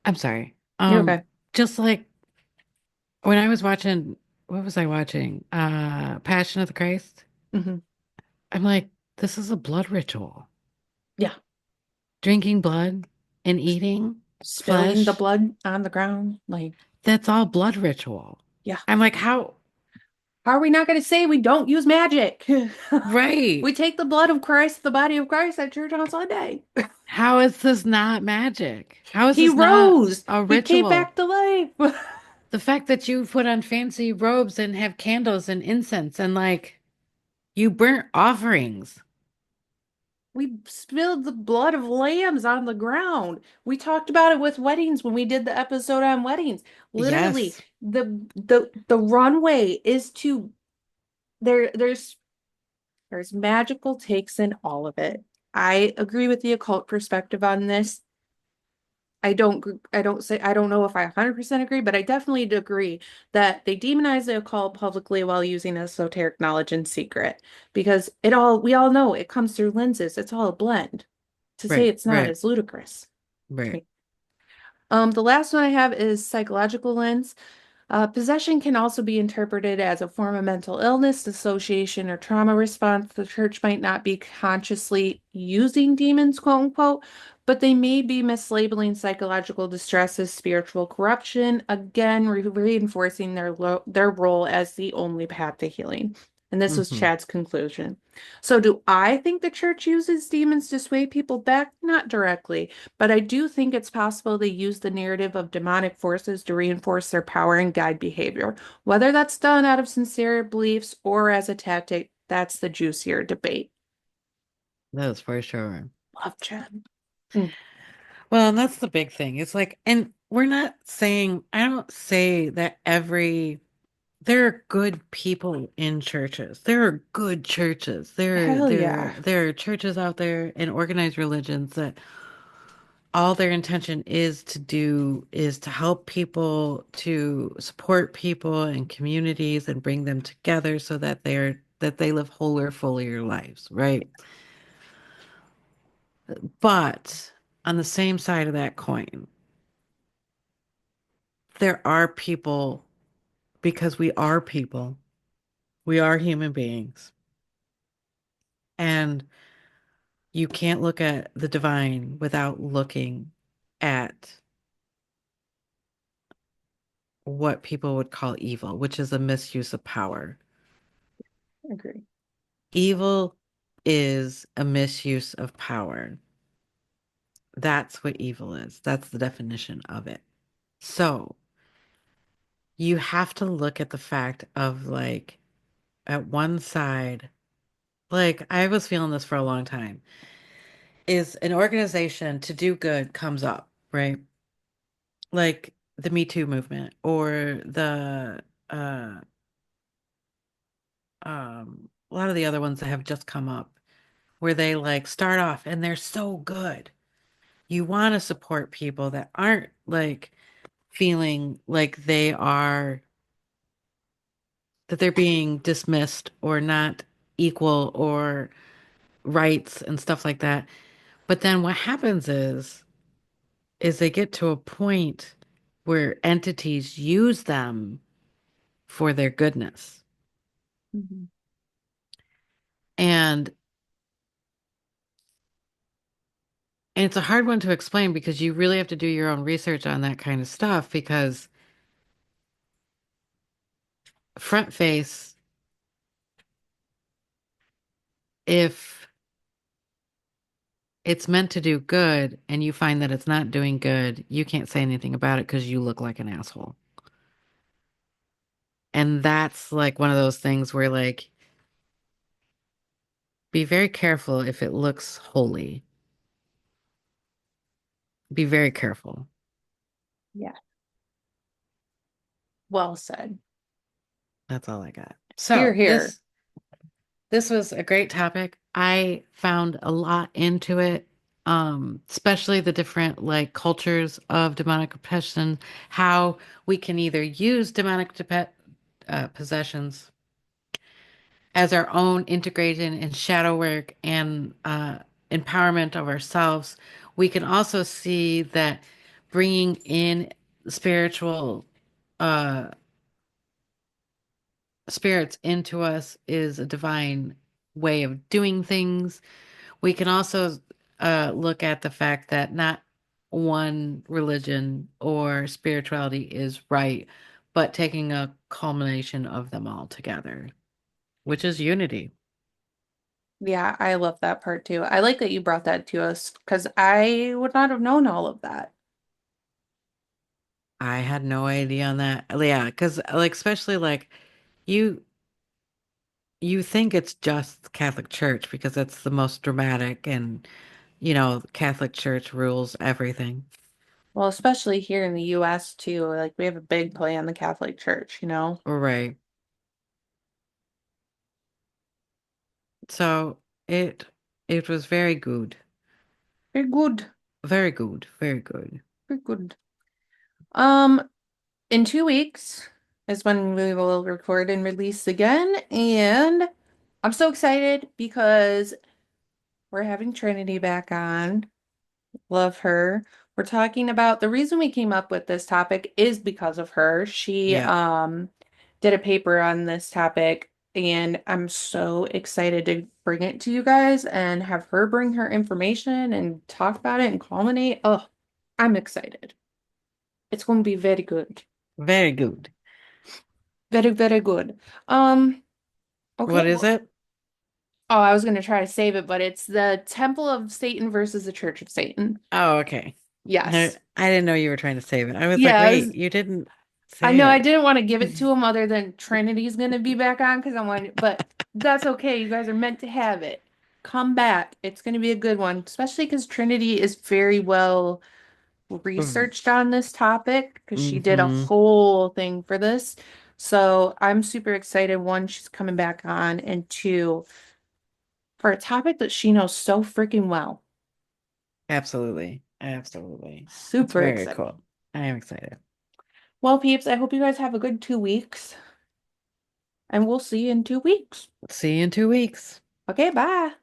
I'm sorry. you're okay. Just like when I was watching, what was I watching? Passion of the Christ. Hmm. I'm like, this is a blood ritual. Yeah. Drinking blood and eating Spilling the flesh. blood on the ground, like. That's all blood ritual. Yeah. I'm like, how? How are we not going to say we don't use magic? Right. We take the blood of Christ, the body of Christ at church on Sunday. How is this not magic? How is He this not rose. a He came ritual? back to life. The fact that you put on fancy robes and have candles and incense and like you burnt offerings. We spilled the blood of lambs on the ground. We talked about it with weddings when we did the episode on weddings. Literally, Yes. the runway is to there's magical takes in all of it. I agree with the occult perspective on this. I don't know if I 100% agree, but I definitely agree that they demonize the occult publicly while using esoteric knowledge in secret because we all know it comes through lenses. It's all a blend. To say Right, it's not right, is ludicrous to right. me. The last one I have is psychological lens. Possession can also be interpreted as a form of mental illness, dissociation, or trauma response. The church might not be consciously using demons, quote unquote, but they may be mislabeling psychological distress as spiritual corruption, again, reinforcing their role as the only path to healing. And this was Hmm. Chad's conclusion. So, do I think the church uses demons to sway people back? Not directly. But I do think it's possible they use the narrative of demonic forces to reinforce their power and guide behavior. Whether that's done out of sincere beliefs or as a tactic, that's the juicier debate. That is for sure. Love Jen. Mm. Well, and that's the big thing. It's like, and we're not saying, I don't say that there are good people in churches. There are good churches. Hell yeah. There are churches out there and organized religions that all their intention is to do is to help people, to support people and communities and bring them together so that they live wholer, fuller lives, right? But on the same side of that coin, there are people because we are people. We are human beings. And you can't look at the divine without looking at what people would call evil, which is a misuse of power. Agree. Evil is a misuse of power. That's what evil is. That's the definition of it. So you have to look at the fact of like, at one side, like I was feeling this for a long time, is an organization to do good comes up, right? Like the Me Too movement or uh a lot of the other ones that have just come up where they like start off and they're so good. You want to support people that aren't like feeling like that they're being dismissed or not equal or rights and stuff like that. But then what happens is they get to a point where entities use them for their goodness. Mhm. And and it's a hard one to explain because you really have to do your own research on that kind of stuff because front face, if it's meant to do good and you find that it's not doing good, you can't say anything about it because you look like an asshole. And that's like one of those things where like be very careful if it looks holy. Be very careful. Yeah. Well said. That's all I got. Here, So here. this was a great topic. I found a lot into it, especially the different like cultures of demonic oppression, how we can either use possessions as our own integration and shadow work and empowerment of ourselves. We can also see that bringing in spiritual uh, spirits into us is a divine way of doing things. We can also look at the fact that not one religion or spirituality is right, but taking a culmination of them all together, which is unity. Yeah, I love that part too. I like that you brought that to us because I would not have known all of that. I had no idea on that. Yeah, because like especially like you you think it's just Catholic Church because it's the most dramatic and Catholic Church rules everything. Well, especially here in the US too. Like we have a big play on the Catholic Church, you know? Right. So it it was very good. Very good. Very good. Very good. Very good. Um, in 2 weeks is when we will record and release again, and I'm so excited because we're having Trinity back on. Love her. We're talking about the reason we came up with this topic is because of her. She Yeah. did a paper on this topic and I'm so excited to bring it to you guys and have her bring her information and talk about it and culminate. Oh, I'm excited. It's going to be very good. Very good. Very, very good. Um, okay. What is it? Oh, I was going to try to save it, but it's the Temple of Satan versus the Church of Satan. Oh, okay. No, Yes. I didn't know you were trying to save it. I was like, Yeah, wait, you didn't I say know I it. didn't want to give it to him other than Trinity's gonna be back on because I want, but that's okay. You guys are meant to have it. Come back. It's gonna be a good one, especially because Trinity is very well researched on this topic because she did a Mm-hmm. whole thing for this. So I'm super excited. One, she's coming back on, and two, for a topic that she knows so freaking well. Absolutely. Absolutely. It's Super very excited. cool. I am excited. Well, peeps, I hope you guys have a good 2 weeks, and we'll see you in 2 weeks. See you in 2 weeks. Okay, bye.